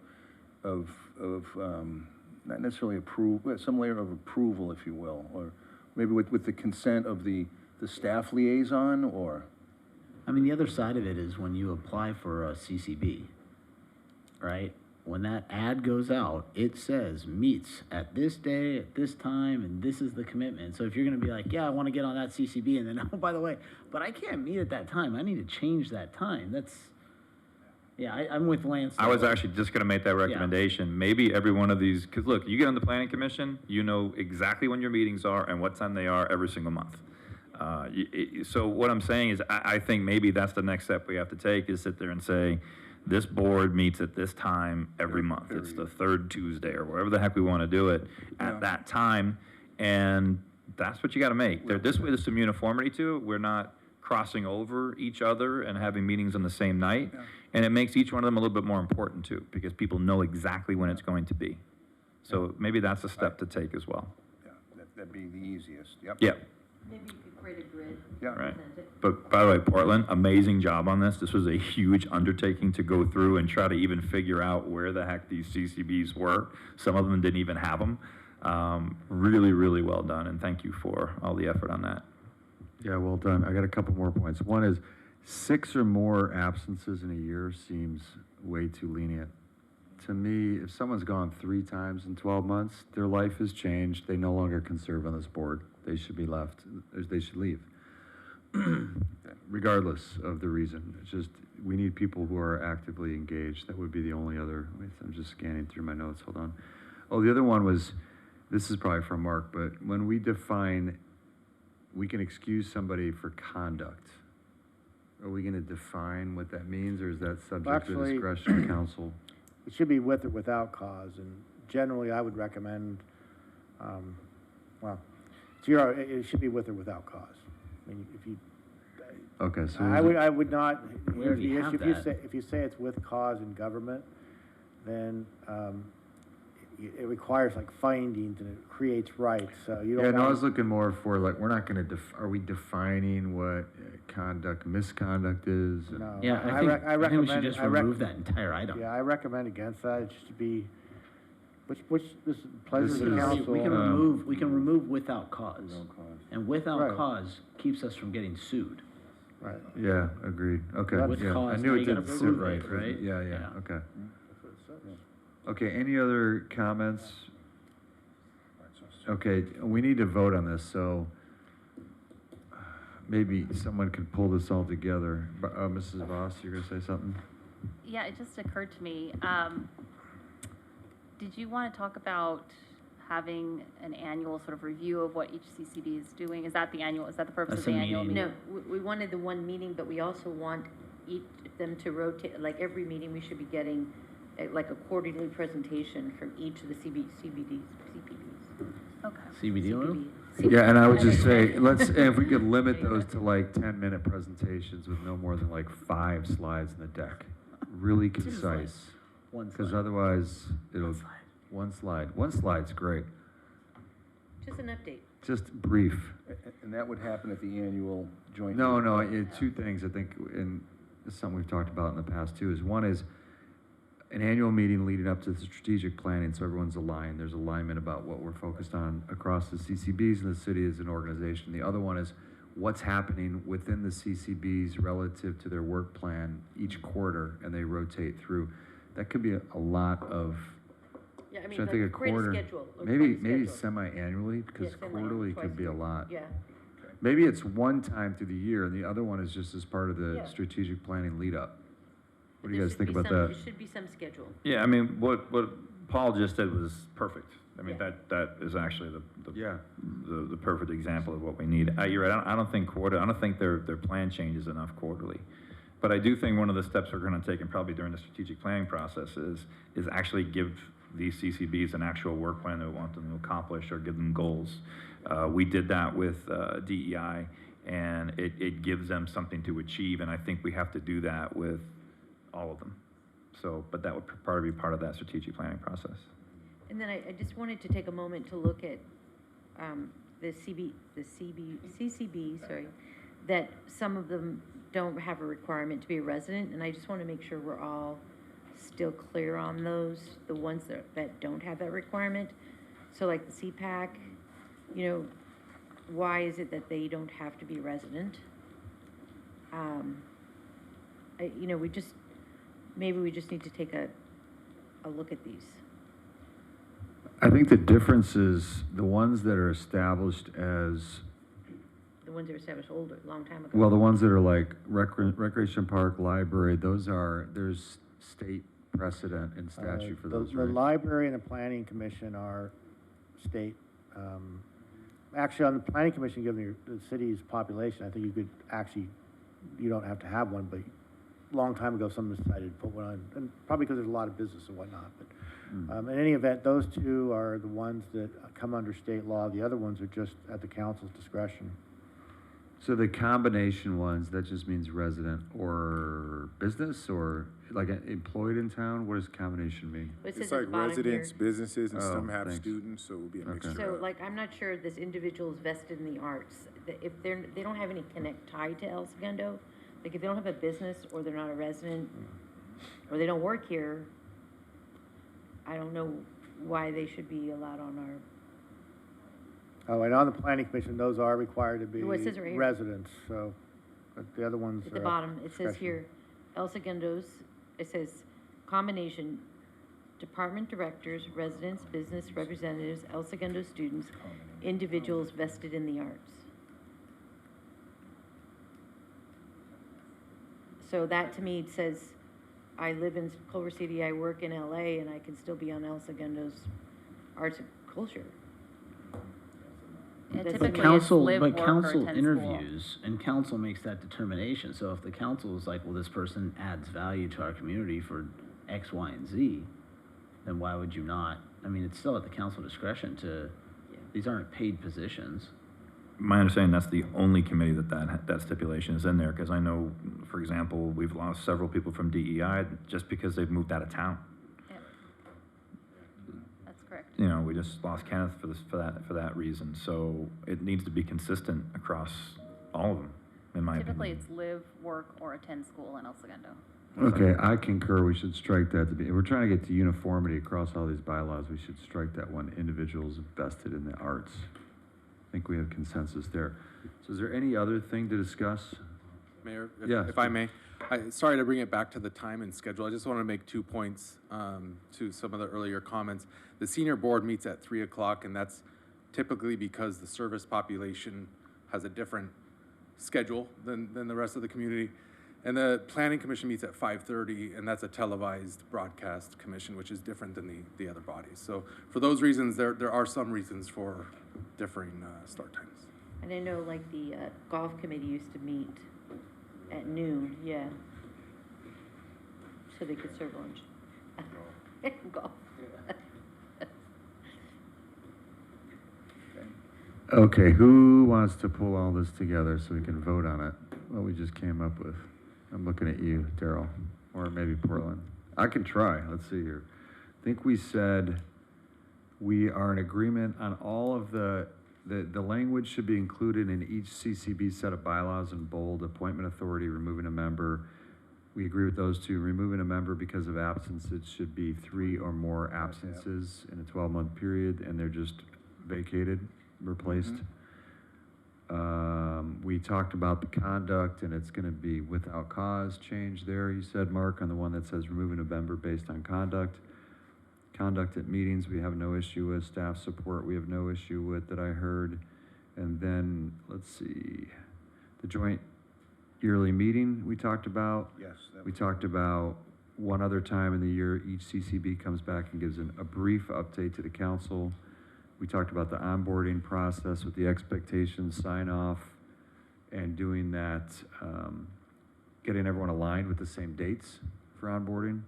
not necessarily approve, but some layer of approval, if you will, or maybe with the consent of the staff liaison, or? I mean, the other side of it is when you apply for a CCB, right? When that ad goes out, it says meets at this day, at this time, and this is the commitment. So if you're gonna be like, yeah, I wanna get on that CCB, and then, oh, by the way, but I can't meet at that time, I need to change that time, that's, yeah, I'm with Lance. I was actually just going to make that recommendation. Maybe every one of these, because look, you get on the planning commission, you know exactly when your meetings are and what time they are every single month. So what I'm saying is, I think maybe that's the next step we have to take, is sit there and say, this board meets at this time every month. It's the third Tuesday or wherever the heck we want to do it at that time, and that's what you got to make. This way, there's some uniformity to it. We're not crossing over each other and having meetings on the same night. And it makes each one of them a little bit more important too, because people know exactly when it's going to be. So maybe that's a step to take as well. Yeah, that'd be the easiest, yep. Yeah. Maybe you could create a grid. Yeah. Right. But by the way, Portland, amazing job on this. This was a huge undertaking to go through and try to even figure out where the heck these CCBs were. Some of them didn't even have them. Really, really well done, and thank you for all the effort on that. Yeah, well done. I got a couple more points. One is 6 or more absences in a year seems way too lenient. To me, if someone's gone 3 times in 12 months, their life has changed. They no longer can serve on this board. They should be left. They should leave, regardless of the reason. It's just, we need people who are actively engaged. That would be the only other, wait, I'm just scanning through my notes, hold on. Oh, the other one was, this is probably from Mark, but when we define, we can excuse somebody for conduct. Are we gonna define what that means, or is that subject to discretion of council? It should be with or without cause, and generally I would recommend, well, it should be with or without cause. I mean, if you, Okay, so I would not, We already have that. if you say it's with cause in government, then, it requires like findings and it creates rights, so you don't. yeah, no, I want- was looking more for, like, we're not gonna are we defining what misconduct is? And- No, Yeah, I think we should just remove that entire item. Yeah, I recommend against that. It should be, which this is pleasure This of the is- council. We can remove without cause. No cause. And without Right. cause keeps us from getting sued. Right. Yeah, agreed, okay. With Yeah, cause, I now knew you it gotta didn't sit prove right, it, right? Yeah, Yeah. okay. Okay, any other comments? Okay, we need to vote on this, so maybe someone could pull this all together. Mrs. Voss, you're gonna say something? Yeah, it just occurred to me, did you want to talk about having an annual sort of review of what each CCB is doing? Is that the purpose of the annual meeting? No, we wanted the one meeting, but we also want them to rotate, like every meeting, we should be getting like a quarterly presentation from each of the CBDs. Okay. CBD oil? Yeah, and I would just say, if we could limit those to like 10-minute presentations with no more than like 5 slides in the deck. Really concise. One Because slide. otherwise, one slide. One slide's great. Just an update. Just brief. And that would happen at the annual joint? No, two things I think, and this is something we've talked about in the past too, is one is an annual meeting leading up to the strategic planning, so everyone's aligned. There's alignment about what we're focused on across the CCBs and the city as an organization. The other one is what's happening within the CCBs relative to their work plan each quarter, and they rotate through. That could be a lot of Yeah, I mean, Should I think like, a create a quarter? schedule, or Maybe, create a maybe schedule. semi-annually, because Yeah, quarterly twice could be a year. lot. Yeah. Maybe it's one time through the year, and the other one is just as part of the Yeah. strategic planning lead-up. What do you There guys should think be about some- that? There should be some schedule. Yeah, I mean, what Paul just did was perfect. I mean, Yeah. that is actually Yeah. the perfect example of what we need. You're right, I don't think I don't think their plan changes enough quarterly. But I do think one of the steps we're gonna take, and probably during the strategic planning process, is actually give these CCBs an actual work plan that we want them to accomplish, or give them goals. We did that with DEI, and it gives them something to achieve, and I think we have to do that with all of them. So, but that would probably be part of that strategic planning process. And then I just wanted to take a moment to look at the CCB, sorry, that some of them don't have a requirement to be a resident, and I just want to make sure we're all still clear on those, the ones that don't have that requirement. So like the CPAC, you know, why is it that they don't have to be resident? You know, maybe we just need to take a look at these. I think the difference is the ones that are established as, The ones that were established older, long time ago. well, the ones that are like recreation park, library, there's state precedent and statute for those, The right? library and the planning commission are state. Actually, on the planning commission, given the city's population, I think you could actually, you don't have to have one, but a long time ago, someone decided to put one on, and probably because there's a lot of business and whatnot. But in any event, those two are the ones that come under state law. The other ones are just at the council's discretion. So the combination ones, that just means resident or business, or like employed in town? What does combination mean? It says It's at like the bottom residents, here. businesses, and Oh, some have thanks. students, so it would be a mixture. So, of- like, I'm not sure this individual is vested in the arts. If they don't have any tie to El Segundo, like if they don't have a business, or they're not a resident, or they don't work here, I don't know why they should be allowed on our, Oh, and on the planning commission, those are required to be Well, it says right here. residents, so, but the other ones at are the bottom, it says discretion. here, El Segundo's, it says, combination, department directors, residents, business representatives, El Segundo students, individuals vested in the arts. So that to me says, I live in Culver City, I work in LA, and I can still be on El Segundo's arts and culture. And That's typically the it's Council, live, but work, or council attend interviews, and council makes that determination. So if the council is like, well, this person adds value to our community for X, Y, and Z, then why would you not? I mean, it's still at the council discretion to, these aren't paid positions. My understanding, that's the only committee that stipulation is in there, because I know, for example, we've lost several people from DEI just because they've moved out of town. Yeah. That's correct. You know, we just lost Kenneth for that reason. So it needs to be consistent across all of them, in my Typically, opinion. it's live, work, or attend school in El Segundo. Okay, I concur, we should strike that to be, we're trying to get to uniformity across all these bylaws, we should strike that one, individuals vested in the arts. I think we have consensus there. So is there any other thing to discuss? Mayor, Yes. if I may, sorry to bring it back to the time and schedule. I just want to make 2 points to some of the earlier comments. The senior board meets at 3 o'clock, and that's typically because the service population has a different schedule than the rest of the community. And the planning commission meets at 5:30, and that's a televised broadcast commission, which is different than the other bodies. So for those reasons, there are some reasons for differing start times. And I know like the golf committee used to meet at noon, yeah. So they could serve lunch. Golf. Okay, who wants to pull all this together so we can vote on it, what we just came up with? I'm looking at you, Daryl, or maybe Portland. I can try, let's see here. I think we said we are in agreement on all of the language should be included in each CCB set of bylaws in bold, appointment authority, removing a member. We agree with those two. Removing a member because of absence, it should be 3 or more absences in a 12-month period, and they're just vacated, replaced. We talked about the conduct, and it's gonna be without cause change there, you said, Mark, on the one that says removing a member based on conduct. Conduct at meetings, we have no issue with. Staff support, we have no issue with, that I heard. And then, let's see, the joint yearly meeting we talked about. Yes. We talked about one other time in the year, each CCB comes back and gives a brief update to the council. We talked about the onboarding process with the expectations, sign off, and doing that, getting everyone aligned with the same dates for onboarding.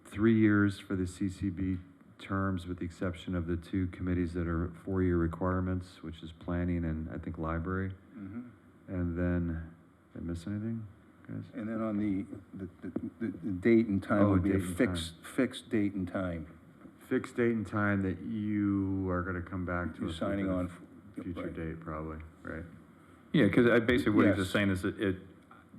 3 years for the CCB terms, with the exception of the two committees that are 4-year requirements, which is planning and I think library. And then, did I miss anything, guys? And then on the date and time would be a date and fixed date and time. Fixed date and time that you are gonna come back to You're us signing with a on, future right. date, probably, right? Yeah, because basically what he's Yes. just saying is that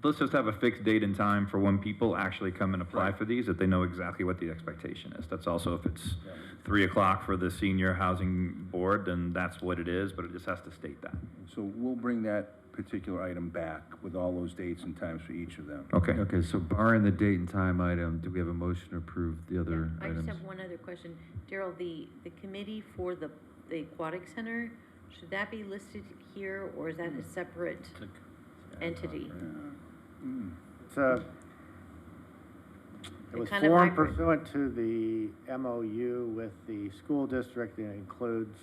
let's just have a fixed date and time for when people actually come and apply for these, that they know exactly what the expectation is. That's also if it's 3 o'clock for the senior housing board, then that's what it is, but it just has to state that. So we'll bring that particular item back with all those dates and times for each of them. Okay. Okay, so barring the date and time item, do we have a motion to approve the other I items? just have one other question. Daryl, the committee for the aquatic center, should that be listed here, or is that a separate entity? It's a, it was formed pursuant to the MOU with the school district, and it includes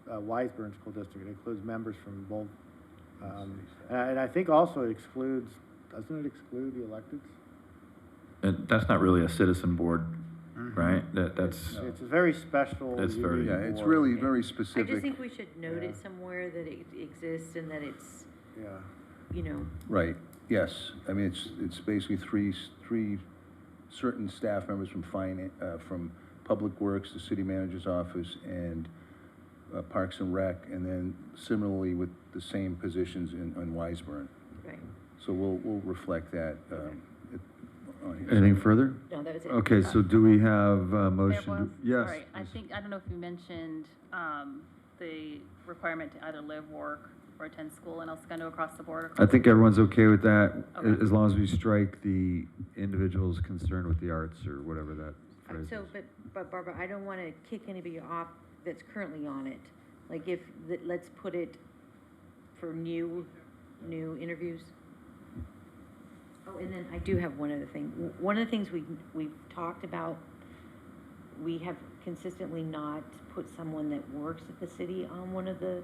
Wiseburn School District. It includes members from both. And I think also it excludes, doesn't it exclude the electeds? That's not really a citizen board, right? That's. It's a very special. That's very. Yeah, it's really very specific. I just think we should note it somewhere that it exists and that it's, you know. Right, yes. I mean, it's basically three certain staff members from from Public Works, the city manager's office, and Parks and Rec, and then similarly with the same positions on Wiseburn. Right. So we'll reflect that. On here. Anything further? No, that was it. Okay, so do we have a motion? Mayor Boyles? Yes. Sorry, I don't know if you mentioned the requirement to either live, work, or attend school in El Segundo across the board. I think everyone's okay with that, Okay. as long as we strike the individuals concerned with the arts or whatever that phrase So, is. but Barbara, I don't want to kick anybody off that's currently on it. Like let's put it for new interviews. Oh, and then I do have one other thing. One of the things we've talked about, we have consistently not put someone that works at the city on one of the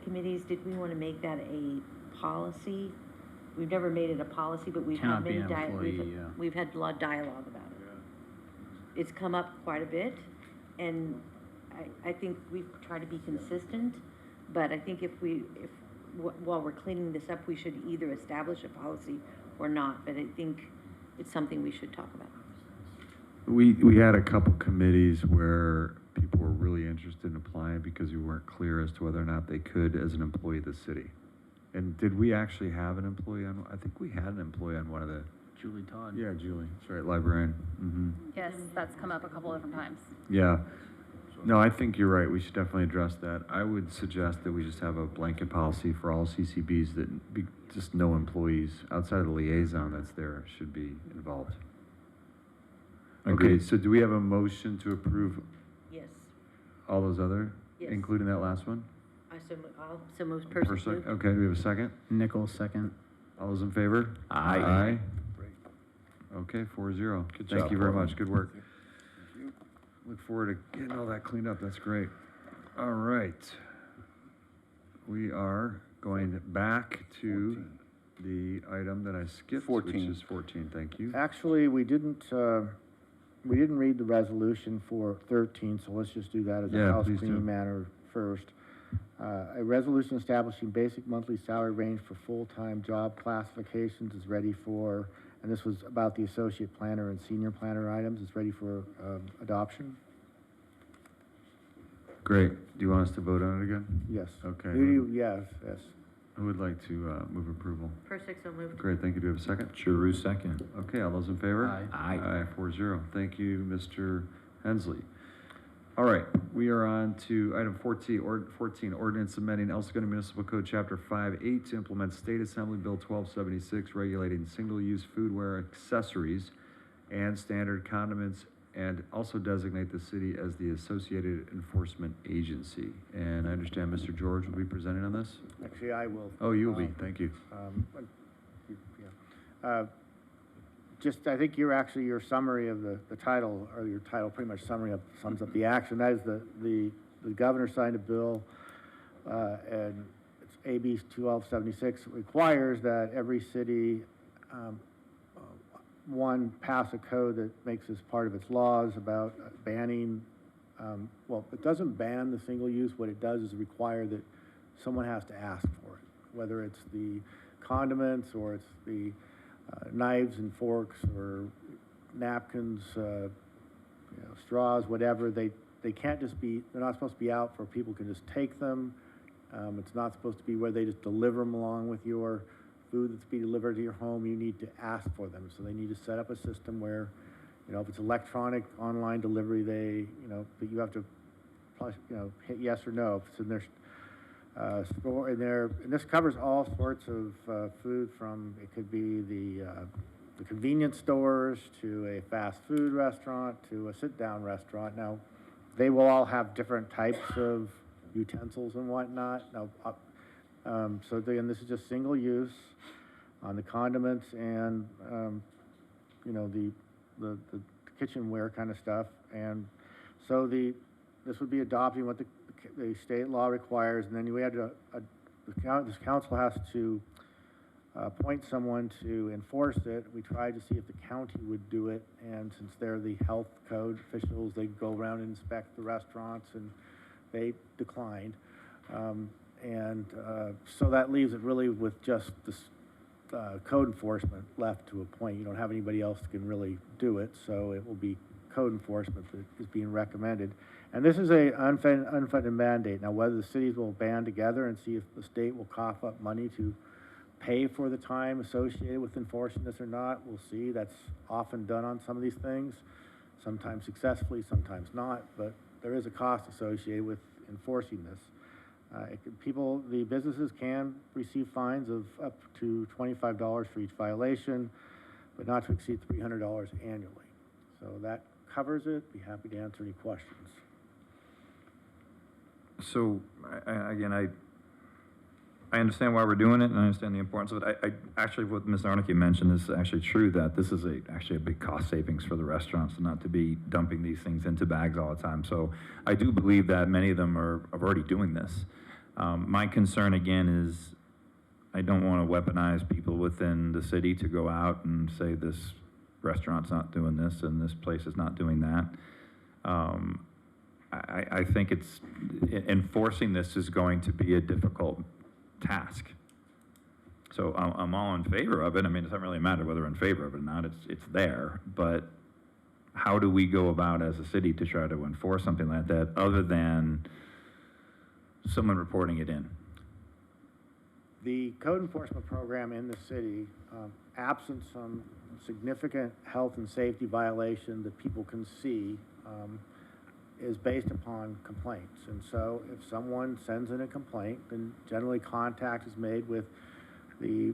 committees. Did we want to make that a policy? We've never made it a policy, but we've Cannot had be many an employee, yeah. we've had a lot of dialogue about it. It's come up quite a bit, and I think we've tried to be consistent, but I think while we're cleaning this up, we should either establish a policy or not, but I think it's something we should talk about. We had a couple committees where people were really interested in applying because we weren't clear as to whether or not they could as an employee of the city. And did we actually have an employee on, I think we had an employee on one of the. Julie Todd. Yeah, Julie, that's right, librarian. Yes, that's come up a couple different times. Yeah. No, I think you're right. We should definitely address that. I would suggest that we just have a blanket policy for all CCBs that just no employees outside of the liaison that's there should be involved. Okay, Agreed. so do we have a motion to approve Yes. all those other, Yes. including that last one? I'll so move person move. Okay, do we have a second? Nichols, second. All those in favor? Aye. Aye. Okay, 4-0. Good Thank job, you very Portland. much. Good work. Look forward to getting all that cleaned up. That's great. All right. We are going back to the item that I skipped, 14. which is 14. Thank you. Actually, we didn't read the resolution for 13, so let's just do that as a Yeah, house please do. cleaning matter first. A resolution establishing basic monthly salary range for full-time job classifications is ready for, and this was about the associate planner and senior planner items, it's ready for adoption. Great. Do you want us to vote on it again? Yes. Okay. Yes. Who would like to move approval? Person so moved. Great, thank you. Do we have a second? Giroux, second. Okay, all those in favor? Aye. Aye, 4-0. Thank you, Mr. Hensley. All right, we are on to item 14, Ordinance Amending El Segundo Municipal Code, Chapter 5-8 to implement State Assembly Bill 1276, regulating single-use foodware accessories and standard condiments and also designate the city as the associated enforcement agency. And I understand Mr. George will be presenting on this? Actually, I will. Oh, you will be, thank you. Just, I think your summary of the title, or your title pretty much sums up the action. That is the governor signed a bill, and it's AB 1276, requires that every city, pass a code that makes this part of its laws about banning, well, it doesn't ban the single use. What it does is require that someone has to ask for it, whether it's the condiments or it's the knives and forks or napkins, straws, whatever. They can't just be, they're not supposed to be out for people can just take them. It's not supposed to be where they just deliver them along with your food that's being delivered to your home. You need to ask for them. So they need to set up a system where, if it's electronic online delivery, that you have to, hit yes or no. If it's in their store, and this covers all sorts of food, from it could be the convenience stores to a fast food restaurant to a sit-down restaurant. Now, they will all have different types of utensils and whatnot. Now, so again, this is just single use on the condiments and the kitchenware kind of stuff. And so this would be adopting what the state law requires, and then we had this council has to appoint someone to enforce it. We tried to see if the county would do it, and since they're the health code officials, they go around and inspect the restaurants, and they declined. So that leaves it really with just this code enforcement left to appoint. You don't have anybody else that can really do it, so it will be code enforcement that is being recommended. And this is a unfunded mandate. Now, whether the cities will band together and see if the state will cough up money to pay for the time associated with enforcing this or not, we'll see. That's often done on some of these things, sometimes successfully, sometimes not, but there is a cost associated with enforcing this. The businesses can receive fines of up to $25 for each violation, but not to exceed $300 annually. So that covers it. Be happy to answer any questions. So, again, I understand why we're doing it, and I understand the importance of it. I actually, what Ms. Arnicke mentioned is actually true, that this is actually a big cost savings for the restaurants, not to be dumping these things into bags all the time. So I do believe that many of them are already doing this. My concern, again, is I don't want to weaponize people within the city to go out and say this restaurant's not doing this and this place is not doing that. I think enforcing this is going to be a difficult task. So I'm all in favor of it. I mean, it doesn't really matter whether we're in favor of it or not. It's there. But how do we go about as a city to try to enforce something like that other than someone reporting it in? The code enforcement program in the city, absent some significant health and safety violation that people can see, is based upon complaints. And so if someone sends in a complaint, then generally contact is made with the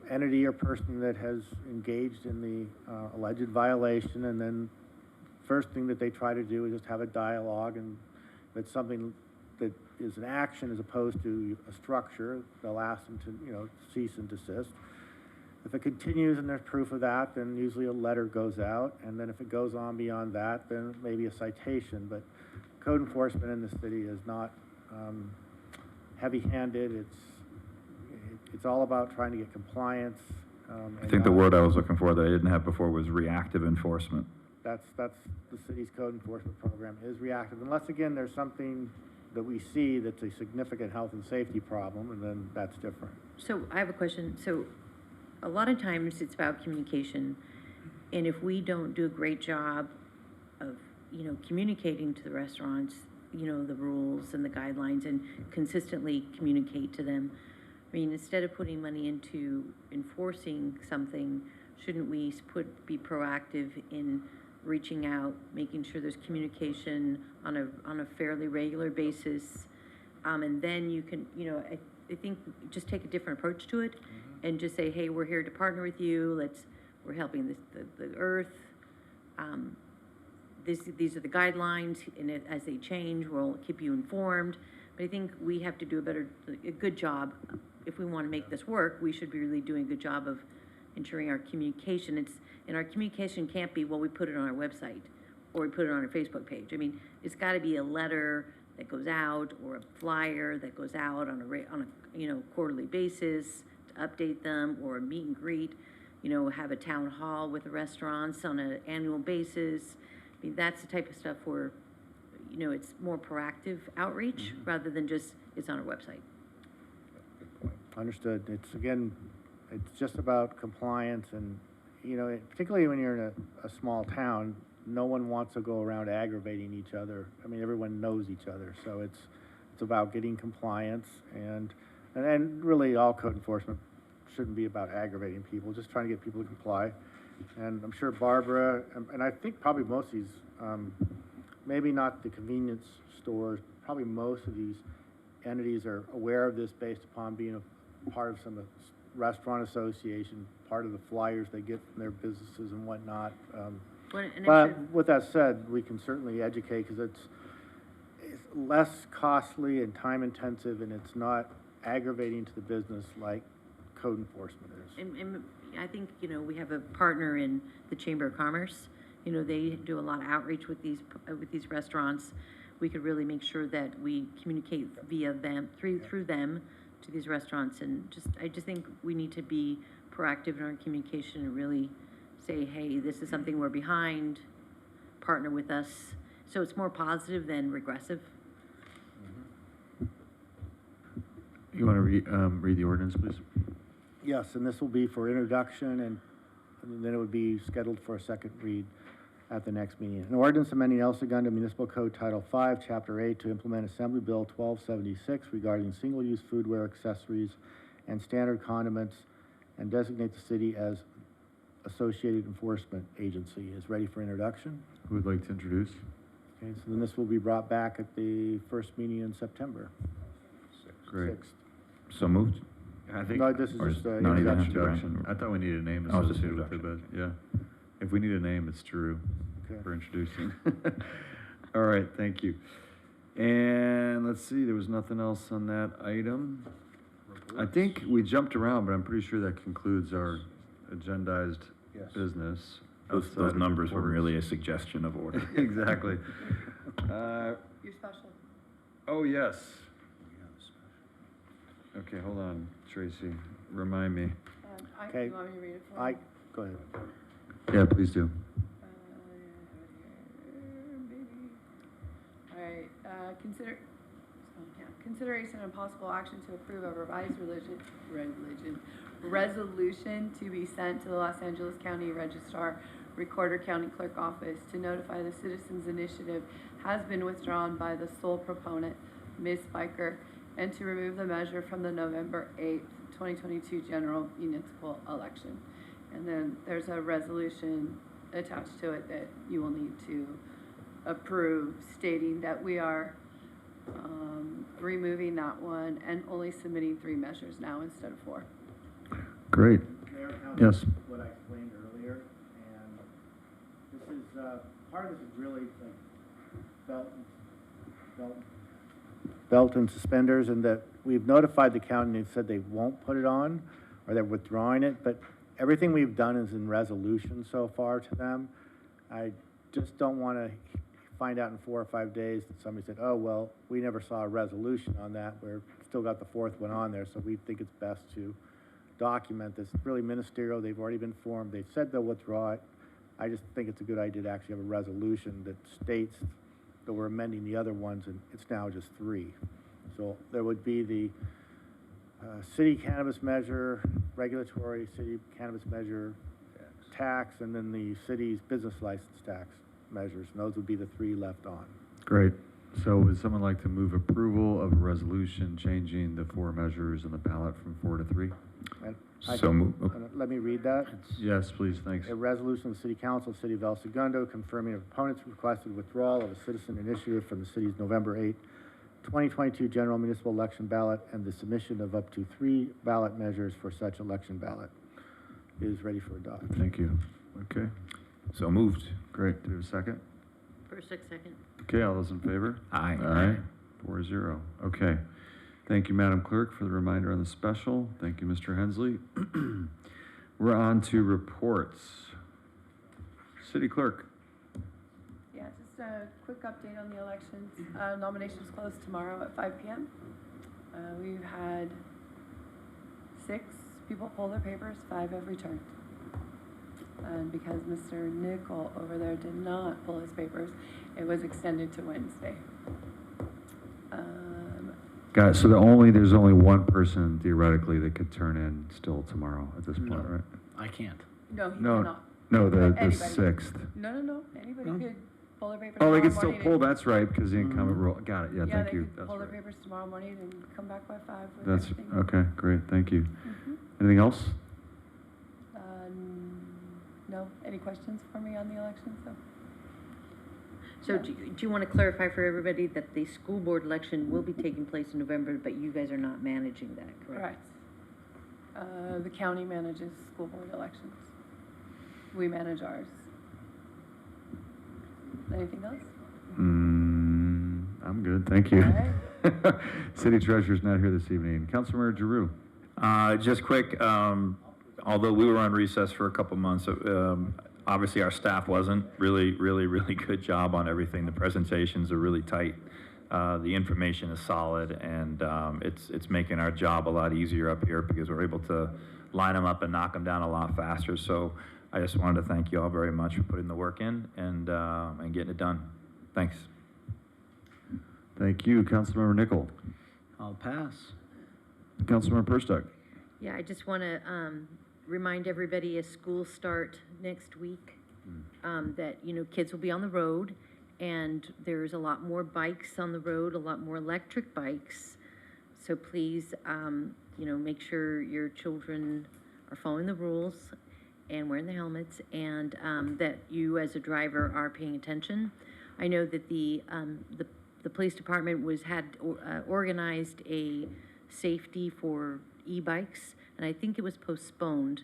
entity or person that has engaged in the alleged violation, and then first thing that they try to do is just have a dialogue, and if it's something that is an action as opposed to a structure, they'll ask them to cease and desist. If it continues and there's proof of that, then usually a letter goes out, and then if it goes on beyond that, then maybe a citation. But code enforcement in the city is not heavy-handed. It's all about trying to get compliance. I think the word I was looking for that I didn't have before was reactive enforcement. That's the city's code enforcement program is reactive, unless again there's something that we see that's a significant health and safety problem, and then that's different. So I have a question. So a lot of times it's about communication, and if we don't do a great job of, communicating to the restaurants, the rules and the guidelines, and consistently communicate to them, I mean, instead of putting money into enforcing something, shouldn't we be proactive in reaching out, making sure there's communication on a fairly regular basis, and then you can, I think just take a different approach to it, and just say, hey, we're here to partner with you. We're helping the earth. these are the guidelines, and as they change, we'll keep you informed. But I think we have to do a good job. If we want to make this work, we should be really doing a good job of ensuring our communication. And our communication can't be, well, we put it on our website, or we put it on our Facebook page. I mean, it's got to be a letter that goes out, or a flyer that goes out on a quarterly basis to update them, or a meet and greet, have a town hall with the restaurants on an annual basis. I mean, that's the type of stuff where, it's more proactive outreach rather than just, it's on our website. Understood. It's just about compliance and, particularly when you're in a small town, no one wants to go around aggravating each other. I mean, everyone knows each other, so it's about getting compliance and really all code enforcement shouldn't be about aggravating people, just trying to get people to comply. And I'm sure Barbara, and I think probably most of these, maybe not the convenience stores, probably most of these entities are aware of this based upon being a part of some restaurant association, part of the flyers they get from their businesses and whatnot. But with that said, we can certainly educate because it's less costly and time intensive, and it's not aggravating to the business like code enforcement is. And I think, we have a partner in the Chamber of Commerce. They do a lot of outreach with these restaurants. We could really make sure that we communicate via them, through them to these restaurants. And I just think we need to be proactive in our communication and really say, hey, this is something we're behind, partner with us. So it's more positive than regressive. You want to read the ordinance, please? Yes, and this will be for introduction, and then it would be scheduled for a second read at the next meeting. An ordinance amending El Segundo Municipal Code Title 5, Chapter 8 to implement Assembly Bill 1276 regarding single-use foodware accessories and standard condiments and designate the city as associated enforcement agency is ready for introduction. Who would like to introduce? Okay, so then this will be brought back at the first meeting in September. Great. 6th. So moved. I think. No, this is just an not even introduction. I thought we needed a name Oh, it's just associated with it, but introduction. yeah. If we need a name, it's Drew for introducing. All right, thank you. And let's see, there was nothing else on that item. I think we jumped around, but I'm pretty sure that concludes our agendized business. Those outside of numbers were reports. really a suggestion of order. Exactly. Your special. Oh, yes. Okay, hold on, Tracy. Remind me. Okay. You want me to read it for you? Go ahead. Yeah, please do. All right, consideration and possible action to approve a revised resolution to be sent to the Los Angeles County Registrar, Recorder, County Clerk Office to notify the citizens initiative has been withdrawn by the sole proponent, Ms. Spiker, and to remove the measure from the November 8th, 2022 general municipal election. And then there's a resolution attached to it that you will need to approve, stating that we are removing that one and only submitting 3 measures now instead of 4. Great. Yes. What I explained earlier, and this is, part of this is really like belt and suspenders, and that we've notified the county and they've said they won't put it on, or they're withdrawing it, but everything we've done is in resolution so far to them. I just don't want to find out in 4 or 5 days that somebody said, oh, well, we never saw a resolution on that. We're still got the 4th one on there, so we think it's best to document this. It's really ministerial. They've already been formed. They've said they'll withdraw it. I just think it's a good idea to actually have a resolution that states that we're amending the other ones, and it's now just 3. So there would be the city cannabis measure, regulatory city cannabis measure, tax, and then the city's business license tax measures. And those would be the 3 left on. Great. So would someone like to move approval of a resolution changing the 4 measures on the ballot from 4 to 3? And let me read that. Yes, please, thanks. A resolution of the City Council, City of El Segundo, confirming a proponent's requested withdrawal of a citizen initiative from the city's November 8, 2022 general municipal election ballot and the submission of up to 3 ballot measures for such election ballot is ready for adoption. Thank you. Okay. So moved. Great. Do we have a second? First, second. Okay, all those in favor? Aye. Aye. 4-0. Okay. Thank you, Madam Clerk, for the reminder on the special. Thank you, Mr. Hensley. We're on to reports. City Clerk. Yeah, just a quick update on the elections. Nominations close tomorrow at 5 p.m. We've had 6 people pull their papers, 5 have returned. And because Mr. Nickel over there did not pull his papers, it was extended to Wednesday. Got it. So there's only one person theoretically that could turn in still tomorrow at this point, right? I can't. No, he No, cannot. no, the Anybody. 6th. No. Anybody could pull their papers Oh, they tomorrow can still morning pull, and- that's right, because the incumbent rule, got it, yeah, Yeah, thank they you. could That's pull their right. papers tomorrow morning and come back by 5 with That's, everything. okay, great, thank you. Anything else? No, any questions for me on the election, so? So do you want to clarify for everybody that the school board election will be taking place in November, but you guys are not managing that, correct? Correct. The county manages school board elections. We manage ours. Anything else? I'm good, thank you. City Treasurer's not here this evening. Councilmember Giroux. Just quick, although we were on recess for a couple months, obviously our staff wasn't. Really good job on everything. The presentations are really tight. The information is solid, and it's making our job a lot easier up here because we're able to line them up and knock them down a lot faster. So I just wanted to thank you all very much for putting the work in and getting it done. Thanks. Thank you. Councilmember Nickel. I'll pass. Councilmember Perstuck. Yeah, I just want to remind everybody as schools start next week that, kids will be on the road, and there's a lot more bikes on the road, a lot more electric bikes. So please, make sure your children are following the rules and wearing the helmets, and that you as a driver are paying attention. I know that the police department had organized a safety for e-bikes, and I think it was postponed.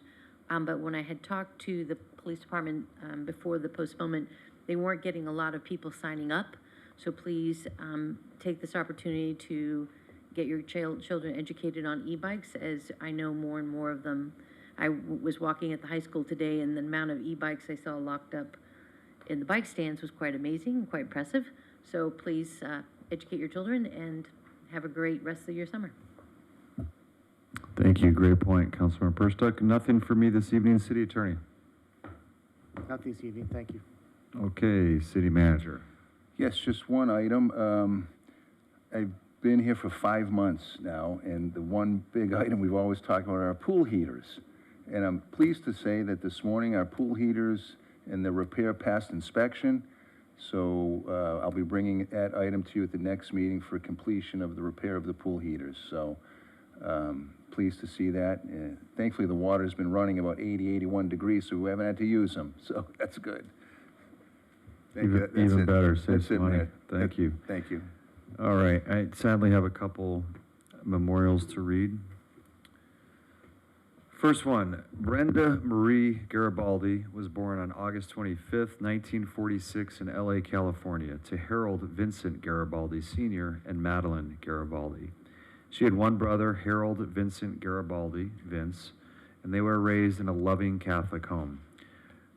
But when I had talked to the police department before the postponement, they weren't getting a lot of people signing up. So please take this opportunity to get your children educated on e-bikes, as I know more and more of them. I was walking at the high school today, and the amount of e-bikes I saw locked up in the bike stands was quite amazing and quite impressive. So please educate your children and have a great rest of your summer. Thank you. Great point, Councilmember Perstuck. Nothing for me this evening, City Attorney. Not this evening, thank you. Okay, City Manager. Yes, just one item. I've been here for 5 months now, and the one big item we've always talked about are our pool heaters. And I'm pleased to say that this morning our pool heaters and the repair passed inspection. So I'll be bringing that item to you at the next meeting for completion of the repair of the pool heaters. So pleased to see that. Thankfully, the water's been running about 80, 81 degrees, so we haven't had to use them. So that's good. Thank you. That's Even it. better, That's saves it, money. Mayor. Thank you. Thank you. All right, I sadly have a couple memorials to read. First one, Brenda Marie Garibaldi was born on August 25th, 1946 in LA, California, to Harold Vincent Garibaldi Sr. and Madeline Garibaldi. She had one brother, Harold Vincent Garibaldi, Vince, and they were raised in a loving Catholic home.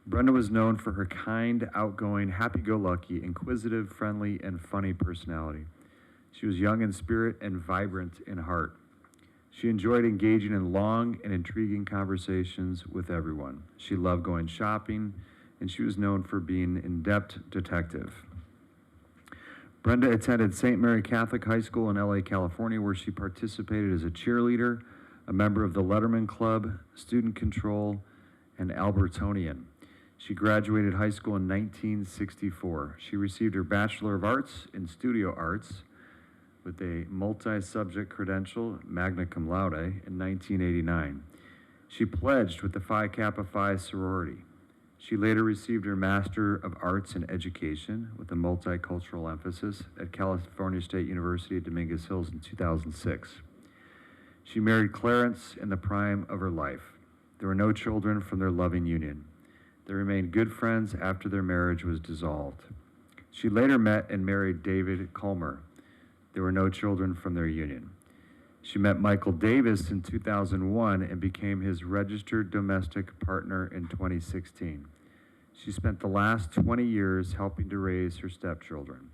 Brenda was known for her kind, outgoing, happy-go-lucky, inquisitive, friendly, and funny personality. She was young in spirit and vibrant in heart. She enjoyed engaging in long and intriguing conversations with everyone. She loved going shopping, and she was known for being an adept detective. Brenda attended St. Mary Catholic High School in LA, California, where she participated as a cheerleader, a member of the Letterman Club, student control, and Albertonian. She graduated high school in 1964. She received her Bachelor of Arts in Studio Arts with a multi-subject credential, magna cum laude, in 1989. She pledged with the Phi Kappa Phi sorority. She later received her Master of Arts in Education with a multicultural emphasis at California State University at Dominguez Hills in 2006. She married Clarence in the prime of her life. There were no children from their loving union. They remained good friends after their marriage was dissolved. She later met and married David Culmer. There were no children from their union. She met Michael Davis in 2001 and became his registered domestic partner in 2016. She spent the last 20 years helping to raise her stepchildren.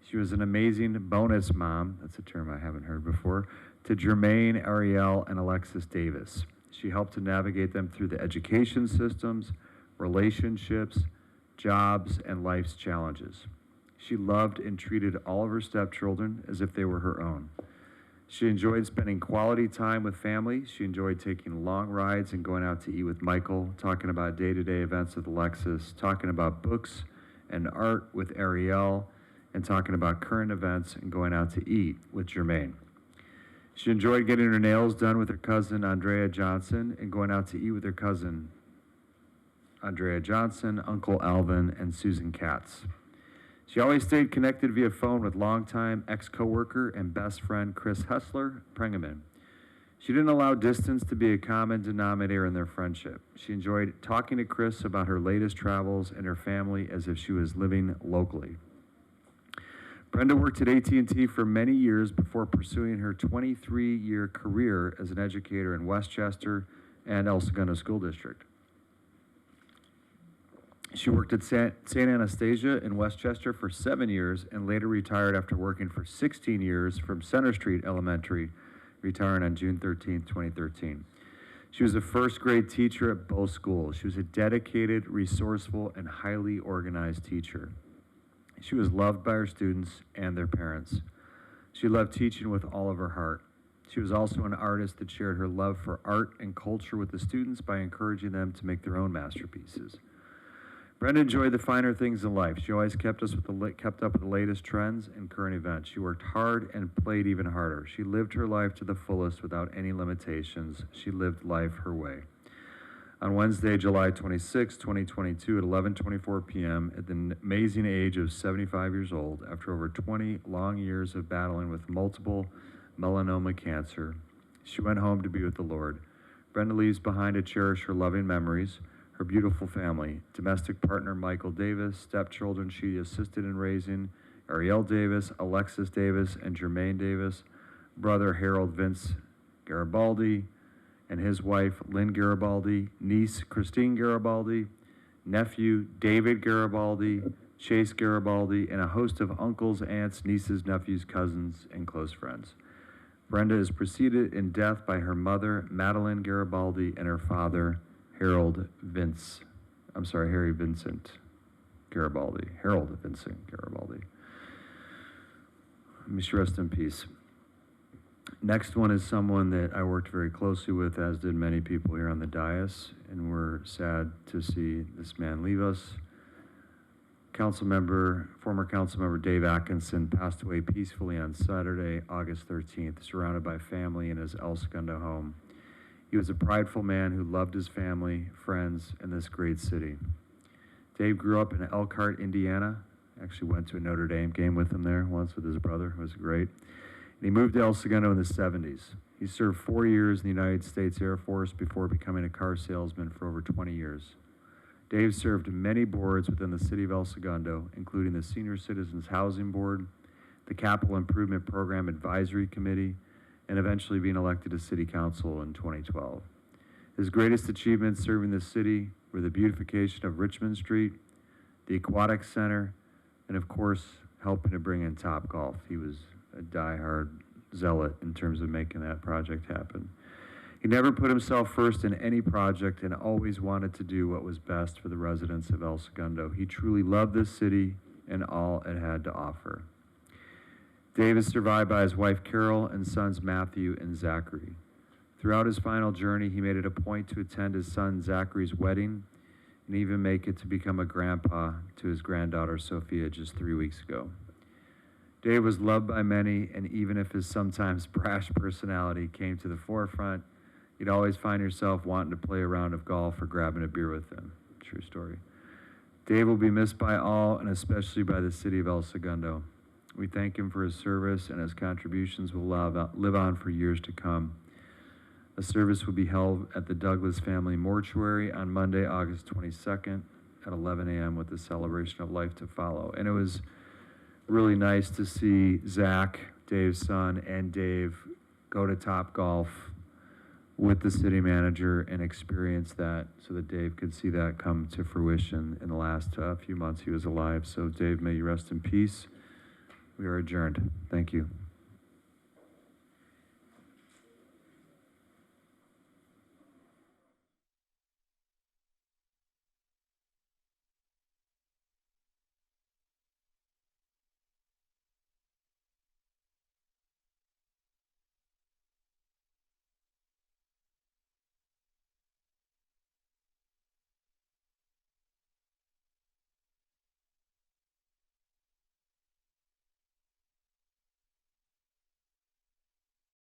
She was an amazing bonus mom, that's a term I haven't heard before, to Jermaine, Ariel, and Alexis Davis. She helped to navigate them through the education systems, relationships, jobs, and life's challenges. She loved and treated all of her stepchildren as if they were her own. She enjoyed spending quality time with family. She enjoyed taking long rides and going out to eat with Michael, talking about day-to-day events with Alexis, talking about books and art with Ariel, and talking about current events and going out to eat with Jermaine. She enjoyed getting her nails done with her cousin, Andrea Johnson, and going out to eat with her cousin, Andrea Johnson, Uncle Alvin, and Susan Katz. She always stayed connected via phone with longtime ex-coworker and best friend Chris Hessler Prengeman. She didn't allow distance to be a common denominator in their friendship. She enjoyed talking to Chris about her latest travels and her family as if she was living locally. Brenda worked at AT&T for many years before pursuing her 23-year career as an educator in Westchester and El Segundo School District. She worked at St. Anastasia in Westchester for 7 years and later retired after working for 16 years from Center Street Elementary, retiring on June 13, 2013. She was a first grade teacher at both schools. She was a dedicated, resourceful, and highly organized teacher. She was loved by her students and their parents. She loved teaching with all of her heart. She was also an artist that shared her love for art and culture with the students by encouraging them to make their own masterpieces. Brenda enjoyed the finer things in life. She always kept up with the latest trends and current events. She worked hard and played even harder. She lived her life to the fullest without any limitations. She lived life her way. On Wednesday, July 26, 2022 at 11:24 p.m., at the amazing age of 75 years old, after over 20 long years of battling with multiple melanoma cancer, she went home to be with the Lord. Brenda leaves behind to cherish her loving memories, her beautiful family, domestic partner Michael Davis, stepchildren she assisted in raising, Ariel Davis, Alexis Davis, and Jermaine Davis, brother Harold Vince Garibaldi, and his wife Lynn Garibaldi, niece Christine Garibaldi, nephew David Garibaldi, Chase Garibaldi, and a host of uncles, aunts, nieces, nephews, cousins, and close friends. Brenda is preceded in death by her mother, Madeline Garibaldi, and her father, Harry Vincent Garibaldi. Harold Vincent Garibaldi. May she rest in peace. Next one is someone that I worked very closely with, as did many people here on the dais, and we're sad to see this man leave us. Former council member Dave Atkinson passed away peacefully on Saturday, August 13th, surrounded by family in his El Segundo home. He was a prideful man who loved his family, friends, and this great city. Dave grew up in Elkhart, Indiana. Actually went to a Notre Dame game with him there once with his brother. It was great. And he moved to El Segundo in the 70s. He served 4 years in the United States Air Force before becoming a car salesman for over 20 years. Dave served many boards within the city of El Segundo, including the Senior Citizens Housing Board, the Capital Improvement Program Advisory Committee, and eventually being elected to city council in 2012. His greatest achievements serving the city were the beautification of Richmond Street, the Aquatic Center, and of course, helping to bring in Topgolf. He was a diehard zealot in terms of making that project happen. He never put himself first in any project and always wanted to do what was best for the residents of El Segundo. He truly loved this city and all it had to offer. Dave is survived by his wife Carol and sons Matthew and Zachary. Throughout his final journey, he made it a point to attend his son Zachary's wedding and even make it to become a grandpa to his granddaughter Sophia just 3 weeks ago. Dave was loved by many, and even if his sometimes brash personality came to the forefront, you'd always find yourself wanting to play a round of golf or grabbing a beer with him. True story. Dave will be missed by all, and especially by the city of El Segundo. We thank him for his service, and his contributions will live on for years to come. A service will be held at the Douglas Family Mortuary on Monday, August 22nd at 11 a.m. with the celebration of life to follow. And it was really nice to see Zach, Dave's son, and Dave go to Topgolf with the city manager and experience that so that Dave could see that come to fruition in the last few months he was alive. So Dave, may you rest in peace. We are adjourned. Thank you.